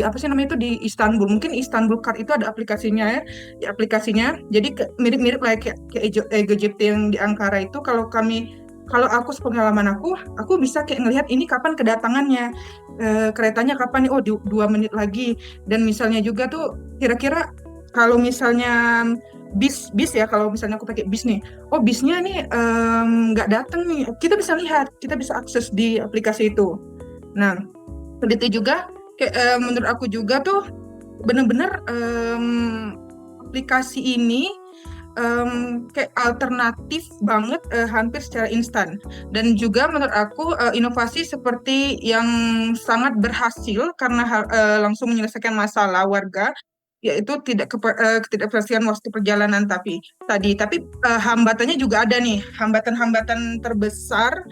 apa sih namanya itu di Istanbul. Mungkin Istanbul Card itu ada aplikasinya ya, di aplikasinya. Jadi mirip-mirip kayak EgoJT yang di Ankara itu. Kalau aku sepengalaman aku bisa kayak ngelihat ini kapan kedatangannya, keretanya kapan nih, 2 menit lagi. Dan misalnya juga tuh kira-kira kalau misalnya bis ya, kalau misalnya aku pakai bis nih, bisnya nih nggak datang nih, kita bisa lihat, kita bisa akses di aplikasi itu. Nah, itu juga kayak menurut aku juga tuh benar-benar aplikasi ini kayak alternatif banget, hampir secara instan. Dan juga menurut aku inovasi seperti yang sangat berhasil karena langsung menyelesaikan masalah warga yaitu ketidakpastian waktu perjalanan tapi hambatannya juga ada nih. Hambatan-hambatan terbesar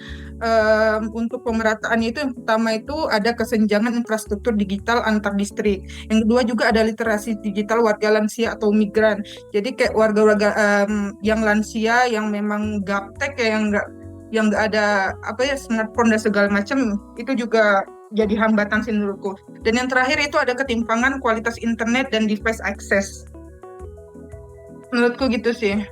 untuk pemerataannya itu yang pertama itu ada kesenjangan infrastruktur digital antar distrik. Yang kedua juga ada literasi digital warga lansia atau migran. Jadi kayak warga-warga yang lansia yang memang gaptek ya, yang nggak ada smartphone dan segala macam, itu juga jadi hambatan sih menurutku. Dan yang terakhir itu ada ketimpangan kualitas internet dan device access. Menurutku gitu sih.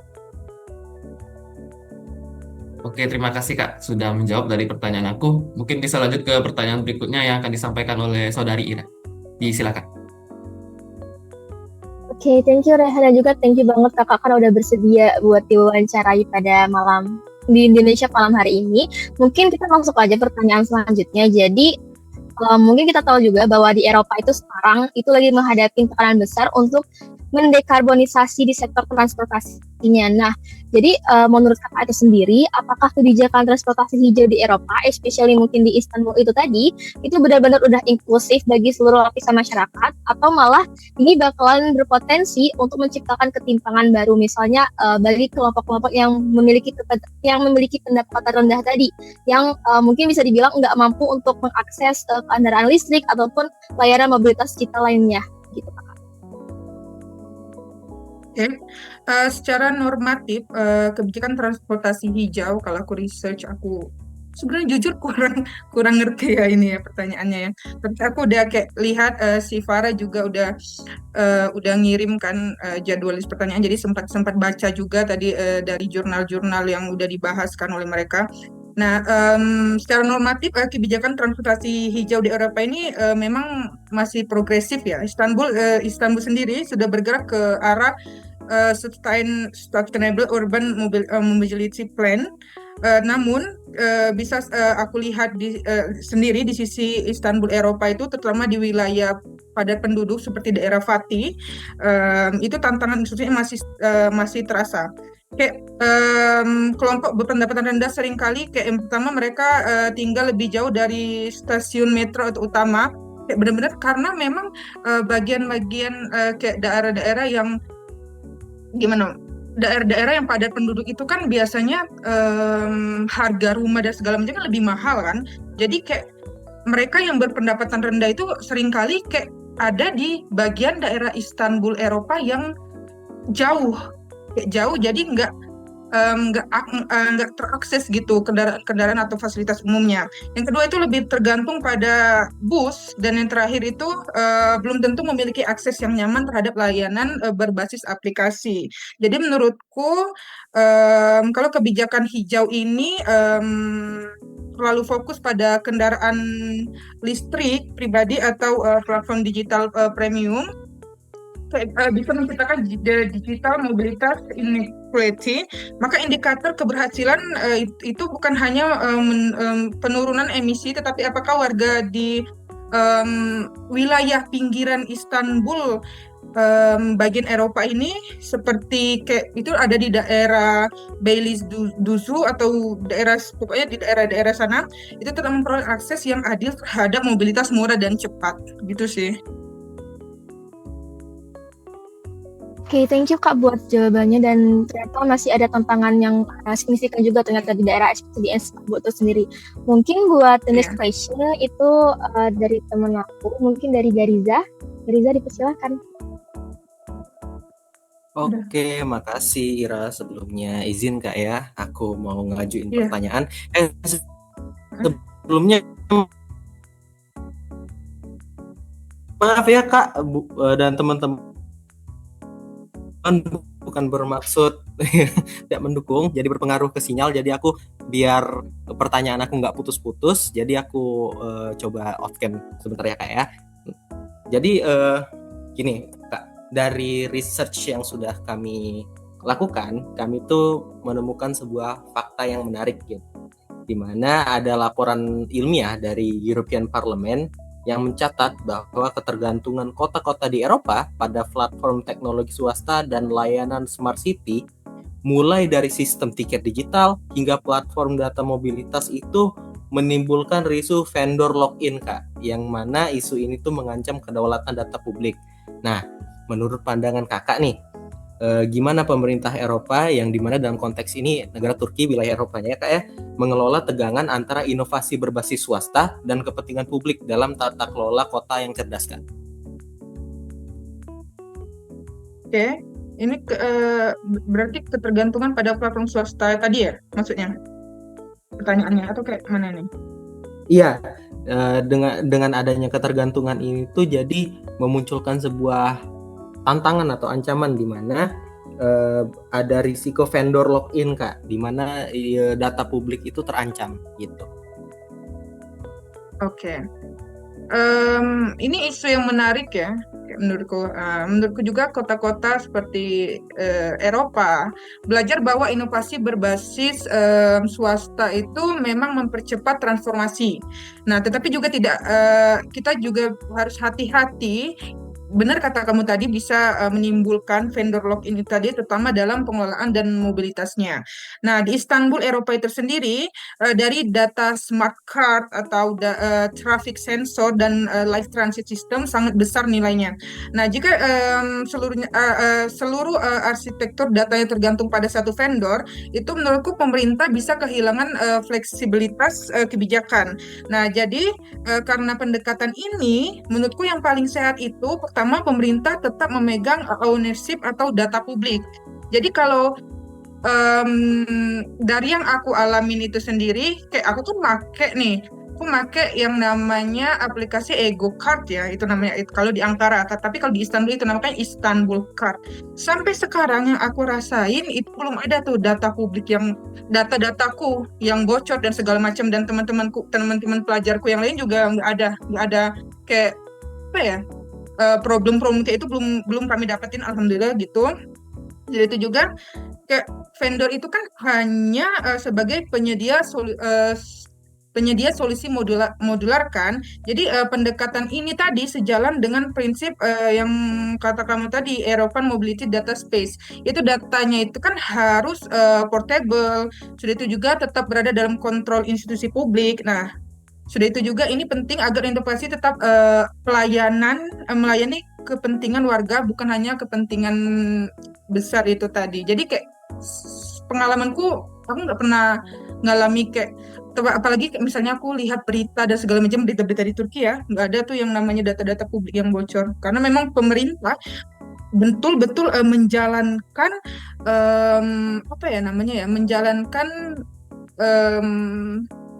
Oke, terima kasih Kak sudah menjawab dari pertanyaan aku. Mungkin bisa lanjut ke pertanyaan berikutnya yang akan disampaikan oleh Saudari Ira. Silakan. Oke, thank you Rehan, dan juga thank you banget kakak kan udah bersedia buat diwawancarai pada malam di Indonesia malam hari ini. Mungkin kita langsung aja pertanyaan selanjutnya. Jadi mungkin kita tahu juga bahwa di Eropa itu sekarang itu lagi menghadapi tekanan besar untuk mendekarbonisasi di sektor transportasinya. Nah, jadi menurut kakak itu sendiri, apakah kebijakan transportasi hijau di Eropa, especially mungkin di Istanbul itu tadi, itu benar-benar udah inklusif bagi seluruh lapisan masyarakat, atau malah ini bakalan berpotensi untuk menciptakan ketimpangan baru, misalnya bagi kelompok-kelompok yang memiliki pendapatan rendah tadi, yang mungkin bisa dibilang nggak mampu untuk mengakses kendaraan listrik ataupun layanan mobilitas digital lainnya, gitu Kak. Secara normatif, kebijakan transportasi hijau, kalau aku research, aku sebenarnya jujur kurang ngerti ya ini ya pertanyaannya ya. Tapi aku udah kayak lihat si Farah juga udah ngirim kan jadwal pertanyaan, jadi sempat baca juga tadi dari jurnal-jurnal yang udah dibahaskan oleh mereka. Nah, secara normatif kebijakan transportasi hijau di Eropa ini memang masih progresif ya. Istanbul sendiri sudah bergerak ke arah Sustainable Urban Mobility Plan. Namun bisa aku lihat sendiri di sisi Istanbul Eropa itu, terutama di wilayah padat penduduk seperti daerah Fatih, itu tantangan khususnya masih terasa. Kayak kelompok berpendapatan rendah seringkali kayak yang pertama mereka tinggal lebih jauh dari stasiun metro atau utama, kayak benar-benar karena memang bagian-bagian kayak daerah-daerah yang daerah-daerah yang padat penduduk itu kan biasanya harga rumah dan segala macam kan lebih mahal kan. Jadi kayak mereka yang berpendapatan rendah itu seringkali kayak ada di bagian daerah Istanbul Eropa yang jauh, jadi nggak terakses gitu kendaraan atau fasilitas umumnya. Yang kedua itu lebih tergantung pada bus, dan yang terakhir itu belum tentu memiliki akses yang nyaman terhadap layanan berbasis aplikasi. Jadi menurutku kalau kebijakan hijau ini terlalu fokus pada kendaraan listrik pribadi atau platform digital premium, bisa menciptakan digital mobilitas inequality. Maka indikator keberhasilan itu bukan hanya penurunan emisi, tetapi apakah warga di wilayah pinggiran Istanbul bagian Eropa ini, seperti kayak itu ada di daerah Beylikdüzü atau pokoknya di daerah-daerah sana, itu tetap memperoleh akses yang adil terhadap mobilitas murah dan cepat, gitu sih. Oke, thank you Kak buat jawabannya, dan ternyata masih ada tantangan yang signifikan juga ternyata di daerah di Istanbul itu sendiri. Mungkin buat the next question itu dari teman aku, mungkin dari Gariza. Gariza, dipersilakan. Oke, makasih Ira. Sebelumnya izin Kak ya, aku mau ngajuin pertanyaan. Sebelumnya maaf ya Kak dan teman-teman, bukan bermaksud tidak mendukung, jadi berpengaruh ke sinyal. Jadi aku biar pertanyaan aku nggak putus-putus, jadi aku coba off cam sebentar ya Kak ya. Jadi gini Kak, dari research yang sudah kami lakukan, kami tuh menemukan sebuah fakta yang menarik gitu, di mana ada laporan ilmiah dari European Parliament yang mencatat bahwa ketergantungan kota-kota di Eropa pada platform teknologi swasta dan layanan smart city, mulai dari sistem tiket digital hingga platform data mobilitas, itu menimbulkan isu vendor lock-in Kak, yang mana isu ini tuh mengancam kedaulatan data publik. Nah, menurut pandangan kakak nih, gimana pemerintah Eropa yang dimana dalam konteks ini negara Turki wilayah Eropanya ya kak ya, mengelola tegangan antara inovasi berbasis swasta dan kepentingan publik dalam tata kelola kota yang cerdas kak? Oke, ini berarti ketergantungan pada platform swasta tadi ya, maksudnya pertanyaannya atau kayak mana nih? Iya, dengan adanya ketergantungan itu jadi memunculkan sebuah tantangan atau ancaman di mana ada risiko vendor lock-in kak, di mana data publik itu terancam gitu. Oke. Ini isu yang menarik ya, kayak menurutku. Menurutku juga kota-kota seperti Eropa belajar bahwa inovasi berbasis swasta itu memang mempercepat transformasi. Nah, tetapi juga tidak, kita juga harus hati-hati. Benar kata kamu tadi bisa menimbulkan vendor lock-in itu tadi, terutama dalam pengelolaan dan mobilitasnya. Nah, di Istanbul, Eropa itu sendiri, dari data smart card atau traffic sensor dan live transit system sangat besar nilainya. Nah, jika seluruh arsitektur datanya tergantung pada satu vendor, itu menurutku pemerintah bisa kehilangan fleksibilitas kebijakan. Nah, jadi karena pendekatan ini, menurutku yang paling sehat itu pertama pemerintah tetap memegang ownership atau data publik. Jadi kalau dari yang aku alamin itu sendiri, kayak aku tuh aku make yang namanya aplikasi Ego Card ya, itu namanya kalau di Ankara, tapi kalau di Istanbul itu namanya Istanbul Card. Sampai sekarang yang aku rasain itu belum ada tuh data publik yang data-dataku yang bocor dan segala macam, dan teman-teman pelajarku yang lain juga nggak ada kayak apa ya, problem-problem kayak itu belum kami dapetin, alhamdulillah gitu. Jadi itu juga kayak vendor itu kan hanya sebagai penyedia solusi modular kan. Jadi pendekatan ini tadi sejalan dengan prinsip yang kata kamu tadi, European Mobility Data Space. Itu datanya itu kan harus portable. Sudah itu juga tetap berada dalam kontrol institusi publik. Nah, sudah itu juga ini penting agar inovasi tetap melayani kepentingan warga, bukan hanya kepentingan besar itu tadi. Jadi kayak pengalamanku, aku nggak pernah ngalami kayak, apalagi misalnya aku lihat berita dan segala macam berita-berita di Turki ya, nggak ada tuh yang namanya data-data publik yang bocor. Karena memang pemerintah betul-betul menjalankan menjalankan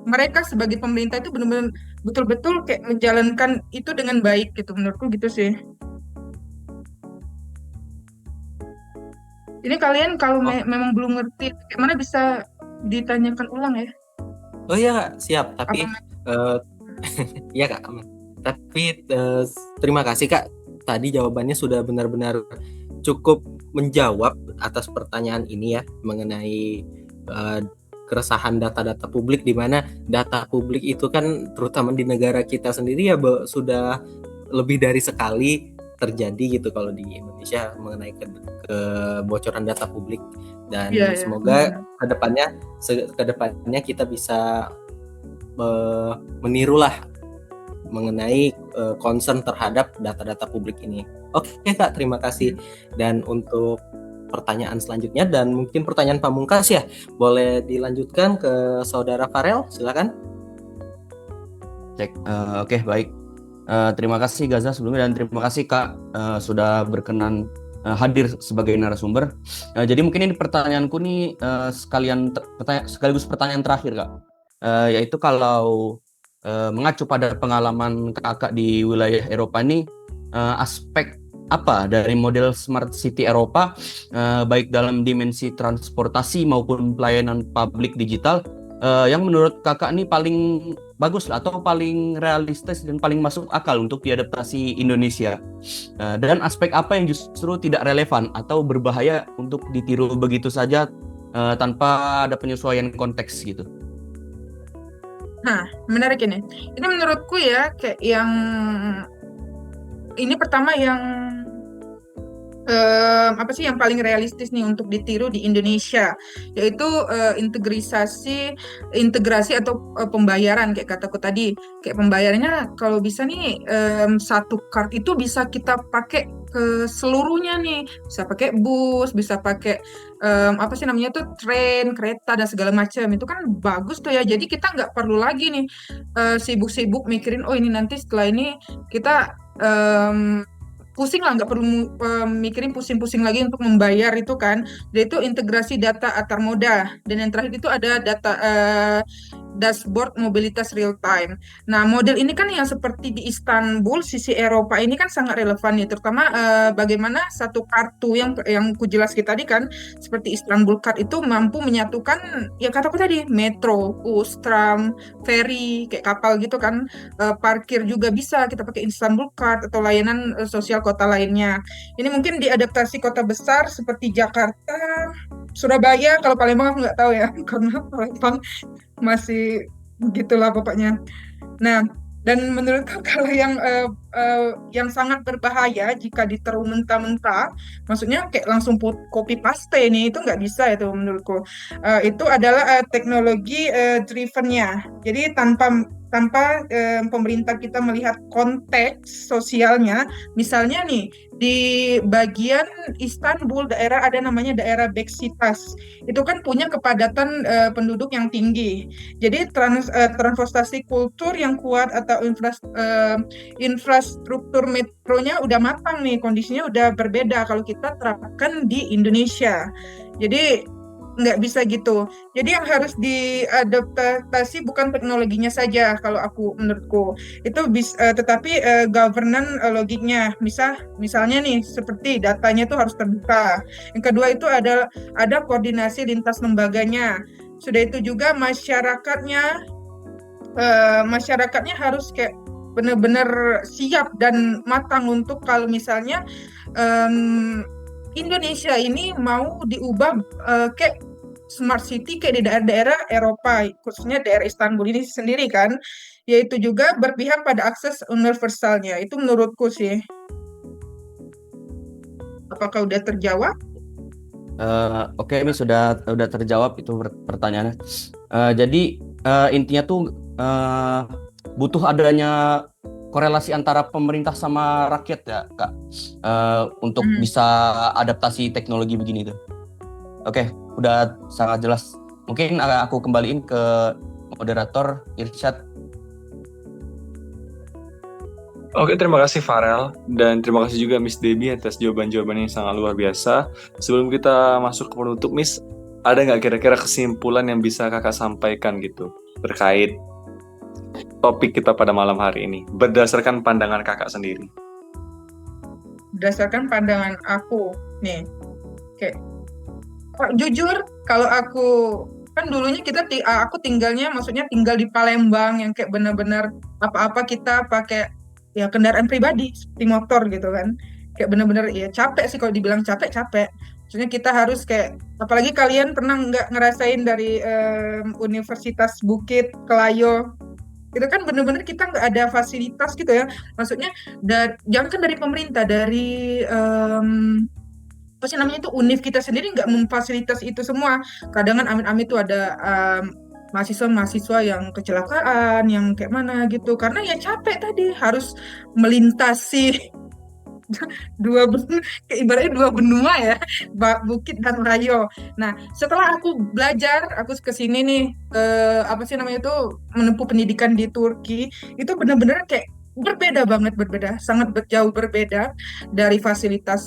mereka sebagai pemerintah itu benar-benar betul-betul kayak menjalankan itu dengan baik gitu, menurutku gitu sih. Ini kalian kalau memang belum ngerti gimana bisa ditanyakan ulang ya. Oh iya kak, siap. Tapi iya kak, aman. Tapi terima kasih kak. Tadi jawabannya sudah benar-benar cukup menjawab atas pertanyaan ini ya, mengenai keresahan data-data publik, di mana data publik itu kan terutama di negara kita sendiri ya sudah lebih dari sekali terjadi gitu kalau di Indonesia mengenai kebocoran data publik, dan semoga kedepannya kita bisa menirulah mengenai concern terhadap data-data publik ini. Oke kak, terima kasih. Dan untuk pertanyaan selanjutnya dan mungkin pertanyaan pamungkas ya, boleh dilanjutkan ke saudara Farel, silakan. Cek. Oke, baik. Terima kasih Gaza sebelumnya, dan terima kasih Kak sudah berkenan hadir sebagai narasumber. Jadi mungkin ini pertanyaanku nih sekaligus pertanyaan terakhir Kak, yaitu kalau mengacu pada pengalaman kakak di wilayah Eropa ini, aspek apa dari model Smart City Eropa, baik dalam dimensi transportasi maupun pelayanan publik digital, yang menurut kakak ini paling bagus atau paling realistis dan paling masuk akal untuk diadaptasi Indonesia, dan aspek apa yang justru tidak relevan atau berbahaya untuk ditiru begitu saja tanpa ada penyesuaian konteks gitu. Nah, menarik ini. Ini menurutku ya, kayak yang ini pertama yang apa sih yang paling realistis nih untuk ditiru di Indonesia, yaitu integrasi atau pembayaran kayak kataku tadi. Kayak pembayarannya kalau bisa nih, satu card itu bisa kita pakai ke seluruhnya nih, bisa pakai bus, bisa pakai apa sih namanya tuh, tren, kereta dan segala macam. Itu kan bagus tuh ya. Jadi kita nggak perlu lagi nih sibuk-sibuk mikirin, oh ini nanti setelah ini kita pusing lah, nggak perlu mikirin pusing-pusing lagi untuk membayar itu kan. Jadi itu integrasi data antar moda, dan yang terakhir itu ada data dashboard mobilitas real time. Nah, model ini kan yang seperti di Istanbul, sisi Eropa ini kan sangat relevan ya, terutama bagaimana satu kartu yang kujelaskan tadi kan, seperti Istanbul Card itu mampu menyatukan ya kataku tadi, metro, bus, tram, ferry, kayak kapal gitu kan. Parkir juga bisa kita pakai Istanbul Card atau layanan sosial kota lainnya. Ini mungkin diadaptasi kota besar seperti Jakarta, Surabaya. Kalau Palembang aku nggak tahu ya, karena Palembang masih begitulah pokoknya. Nah, dan menurutku kalau yang sangat berbahaya jika ditaruh mentah-mentah, maksudnya kayak langsung copy paste ini, itu nggak bisa itu menurutku. Itu adalah teknologi drivennya. Jadi tanpa pemerintah kita melihat konteks sosialnya, misalnya nih di bagian Istanbul daerah ada namanya daerah Beşiktaş, itu kan punya kepadatan penduduk yang tinggi. Jadi transportasi kultur yang kuat atau infrastruktur metronya udah matang nih, kondisinya udah berbeda kalau kita terapkan di Indonesia. Jadi nggak bisa gitu. Jadi yang harus diadaptasi bukan teknologinya saja kalau menurutku. Itu tetapi governance logiknya. Misalnya nih seperti datanya itu harus terbuka. Yang kedua itu ada koordinasi lintas lembaganya. Sudah itu juga masyarakatnya harus kayak benar-benar siap dan matang untuk kalau misalnya Indonesia ini mau diubah kayak smart city kayak di daerah-daerah Eropa, khususnya daerah Istanbul ini sendiri kan, yaitu juga berpihak pada akses universalnya. Itu menurutku sih. Apakah udah terjawab? Oke, ini sudah terjawab itu pertanyaannya. Jadi intinya tuh butuh adanya korelasi antara pemerintah sama rakyat ya, Kak, untuk bisa adaptasi teknologi begini tuh. Oke, udah sangat jelas. Mungkin aku kembaliin ke moderator Irsyad. Oke, terima kasih Farel, dan terima kasih juga Miss Debbie atas jawaban-jawabannya yang sangat luar biasa. Sebelum kita masuk ke penutup, Miss, ada nggak kira-kira kesimpulan yang bisa kakak sampaikan gitu terkait topik kita pada malam hari ini, berdasarkan pandangan kakak sendiri? Berdasarkan pandangan aku, nih, kayak jujur, kalau aku kan dulunya aku tinggalnya, maksudnya tinggal di Palembang yang kayak benar-benar apa-apa kita pakai ya kendaraan pribadi seperti motor gitu kan, kayak benar-benar ya capek sih kalau dibilang capek. Maksudnya kita harus kayak, apalagi kalian pernah nggak ngerasain dari Universitas Bukit Kelayo, itu kan benar-benar kita nggak ada fasilitas gitu ya, maksudnya jangan kan dari pemerintah, dari apa sih namanya itu, UNIF kita sendiri nggak memfasilitasi itu semua. Kadang kan amit-amit tuh ada mahasiswa yang kecelakaan, yang kayak mana gitu, karena ya capek tadi harus melintasi ibaratnya dua benua ya, Bukit dan Layo. Nah, setelah aku belajar, aku kesini nih, apa sih namanya itu, menempuh pendidikan di Turki, itu benar-benar kayak berbeda, sangat jauh berbeda dari fasilitas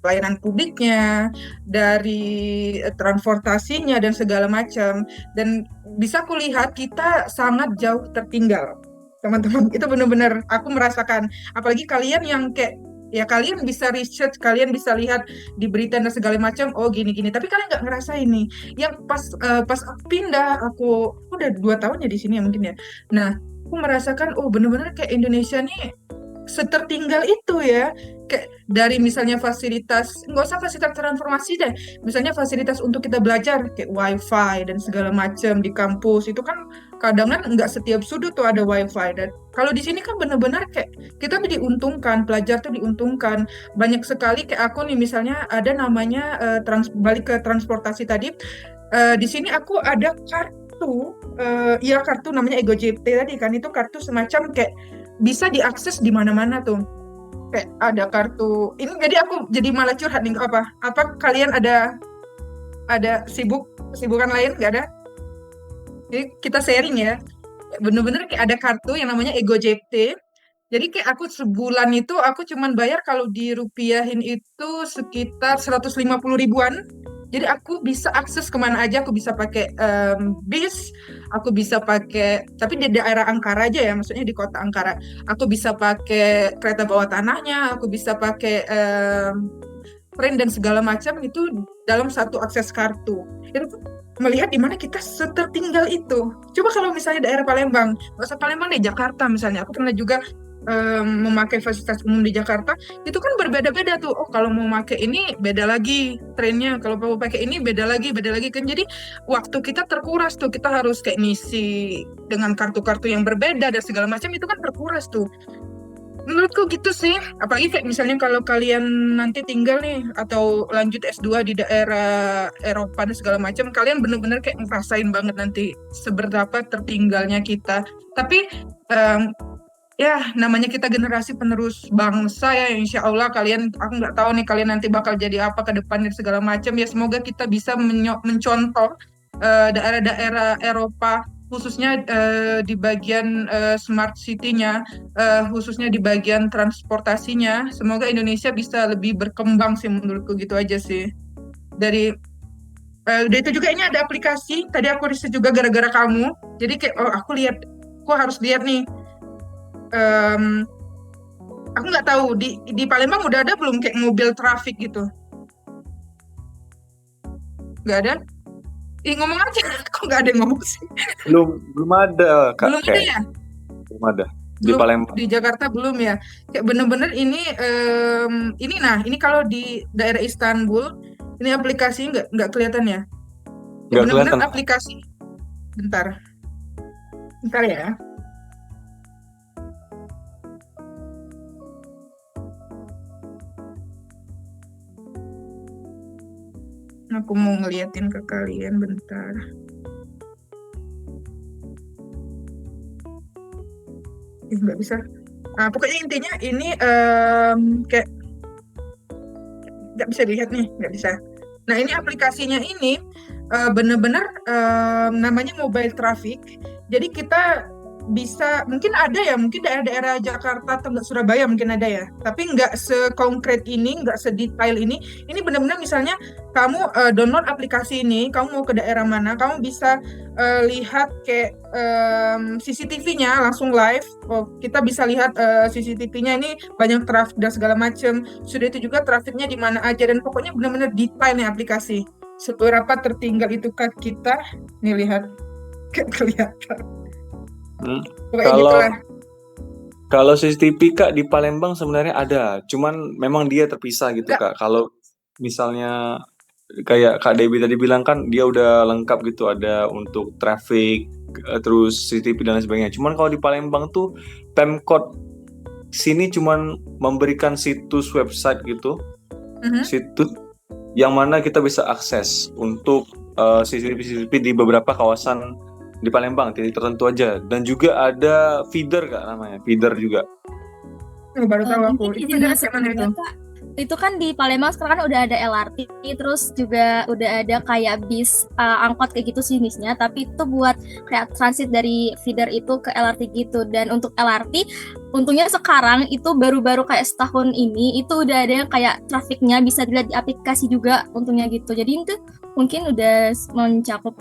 pelayanan publiknya, dari transportasinya dan segala macam. Dan bisa kulihat kita sangat jauh tertinggal, teman-teman. Itu benar-benar aku merasakan. Apalagi kalian yang kayak, ya kalian bisa research, kalian bisa lihat di berita dan segala macam, oh gini-gini, tapi kalian nggak ngerasain nih. Yang pas aku pindah, aku udah 2 tahun ya di sini ya mungkin ya. Nah, aku merasakan, oh benar-benar kayak Indonesia nih setertinggal itu ya. Kayak dari misalnya fasilitas, nggak usah fasilitas transformasi deh, misalnya fasilitas untuk kita belajar kayak wifi dan segala macam di kampus, itu kan kadang kan nggak setiap sudut tuh ada wifi. Dan kalau di sini kan bener-bener kayak kita diuntungkan, pelajar tuh diuntungkan. Banyak sekali kayak aku nih misalnya ada namanya balik ke transportasi tadi. Di sini aku ada kartu, kartu namanya EgoJT tadi kan, itu kartu semacam kayak bisa diakses di mana-mana tuh. Kayak ada kartu ini, jadi aku jadi malah curhat nih, apa kalian ada kesibukan lain nggak ada? Jadi kita sharing ya. Bener-bener kayak ada kartu yang namanya EgoJT. Jadi kayak aku sebulan itu aku cuman bayar kalau dirupiahin itu sekitar 150 ribuan. Jadi aku bisa akses kemana aja, aku bisa pakai bis, aku bisa pakai, tapi di daerah Ankara aja ya, maksudnya di kota Ankara. Aku bisa pakai kereta bawah tanahnya, aku bisa pakai train dan segala macam itu dalam satu akses kartu. Itu tuh melihat di mana kita setertinggal itu. Coba kalau misalnya daerah Palembang, nggak usah Palembang deh, Jakarta misalnya. Aku pernah juga memakai fasilitas umum di Jakarta, itu kan berbeda-beda tuh. Oh, kalau mau pakai ini beda lagi trennya, kalau mau pakai ini beda lagi kan. Jadi waktu kita terkuras tuh, kita harus kayak ngisi dengan kartu-kartu yang berbeda dan segala macam, itu kan terkuras tuh. Menurutku gitu sih, apalagi kayak misalnya kalau kalian nanti tinggal nih atau lanjut S2 di daerah Eropa dan segala macam, kalian bener-bener kayak ngerasain banget nanti seberapa tertinggalnya kita. Tapi ya namanya kita generasi penerus bangsa ya, insya Allah kalian, aku nggak tahu nih kalian nanti bakal jadi apa ke depannya segala macam ya. Semoga kita bisa mencontoh daerah-daerah Eropa, khususnya di bagian smart city-nya, khususnya di bagian transportasinya. Semoga Indonesia bisa lebih berkembang sih, menurutku gitu aja sih. Dari udah itu juga ini ada aplikasi, tadi aku riset juga gara-gara kamu. Jadi kayak aku harus lihat nih. Aku nggak tahu di Palembang udah ada belum kayak mobil trafik gitu? Nggak ada? Ngomong aja, kok nggak ada yang ngomong sih? Belum ada, Kak. Belum ada ya? Belum ada. Di Palembang. Di Jakarta belum ya? Kayak bener-bener ini kalau di daerah Istanbul, ini aplikasi nggak kelihatan ya? Nggak Bener-bener kelihatan. aplikasi. Bentar ya. Aku mau ngeliatin ke kalian bentar. Nggak bisa. Pokoknya intinya ini kayak nggak bisa dilihat nih, nggak bisa. Nah, ini aplikasinya ini bener-bener namanya mobile traffic. Jadi kita bisa, mungkin daerah-daerah Jakarta atau Surabaya mungkin ada ya, tapi nggak sekonkret ini, nggak sedetail ini. Ini benar-benar misalnya kamu download aplikasi ini, kamu mau ke daerah mana, kamu bisa lihat kayak CCTV-nya langsung live. Kita bisa lihat CCTV-nya ini banyak traffic dan segala macam. Sudah itu juga trafiknya di mana aja, dan pokoknya benar-benar detail nih aplikasi. Seberapa tertinggal itu kan kita, nih lihat, kelihatan. Kalau CCTV Kak di Palembang sebenarnya ada, cuman memang dia terpisah gitu Kak. Kalau misalnya kayak Kak Debbie tadi bilang kan dia udah lengkap gitu, ada untuk traffic, terus CCTV dan lain sebagainya. Cuman kalau di Palembang tuh Pemkot sini cuman memberikan situs website gitu, situs yang mana kita bisa akses untuk CCTV di beberapa kawasan di Palembang, titik tertentu aja. Dan juga ada feeder Kak, namanya feeder juga. Baru tahu aku. Itu dari mana itu? Itu kan di Palembang sekarang kan udah ada LRT, terus juga udah ada kayak bis angkot kayak gitu jenisnya, tapi itu buat kayak transit dari feeder itu ke LRT gitu. Dan untuk LRT untungnya sekarang itu baru-baru kayak setahun ini itu udah ada yang kayak trafiknya bisa dilihat di aplikasi juga untungnya gitu. Jadi itu mungkin udah mencakup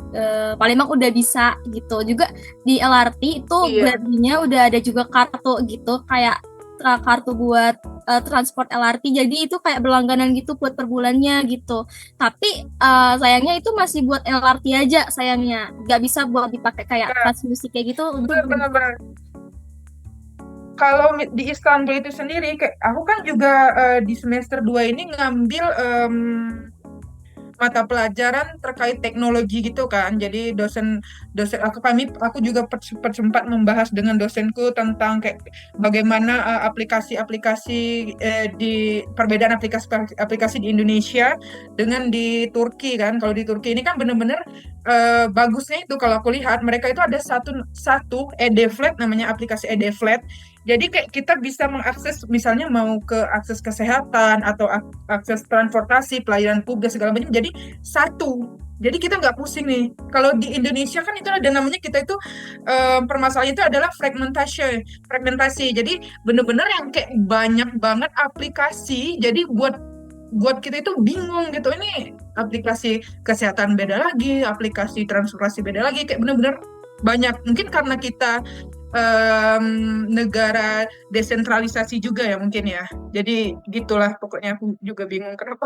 Palembang udah bisa gitu. Juga di LRT itu berartinya udah ada juga kartu gitu, kayak kartu buat transport LRT. Jadi itu kayak berlangganan gitu buat per bulannya gitu. Tapi sayangnya itu masih buat LRT aja sayangnya. Nggak bisa buat dipakai kayak transmisi kayak gitu. Benar-benar. Kalau di Istanbul itu sendiri, kayak aku kan juga di semester 2 ini ngambil mata pelajaran terkait teknologi gitu kan. Jadi aku juga sempat membahas dengan dosenku tentang kayak bagaimana aplikasi-aplikasi di perbedaan aplikasi di Indonesia dengan di Turki kan. Kalau di Turki ini kan benar-benar bagusnya itu kalau aku lihat mereka itu ada satu ED-Flat, namanya aplikasi ED-Flat. Jadi kayak kita bisa mengakses misalnya mau ke akses kesehatan atau akses transportasi, pelayanan publik segala macam. Jadi satu. Jadi kita nggak pusing nih. Kalau di Indonesia kan itu ada namanya, kita itu permasalahan itu adalah fragmentasi. Jadi benar-benar yang kayak banyak banget aplikasi. Jadi buat kita itu bingung gitu. Ini aplikasi kesehatan beda lagi, aplikasi transportasi beda lagi, kayak benar-benar banyak. Mungkin karena kita negara desentralisasi juga ya mungkin ya. Jadi gitulah pokoknya, aku juga bingung kenapa.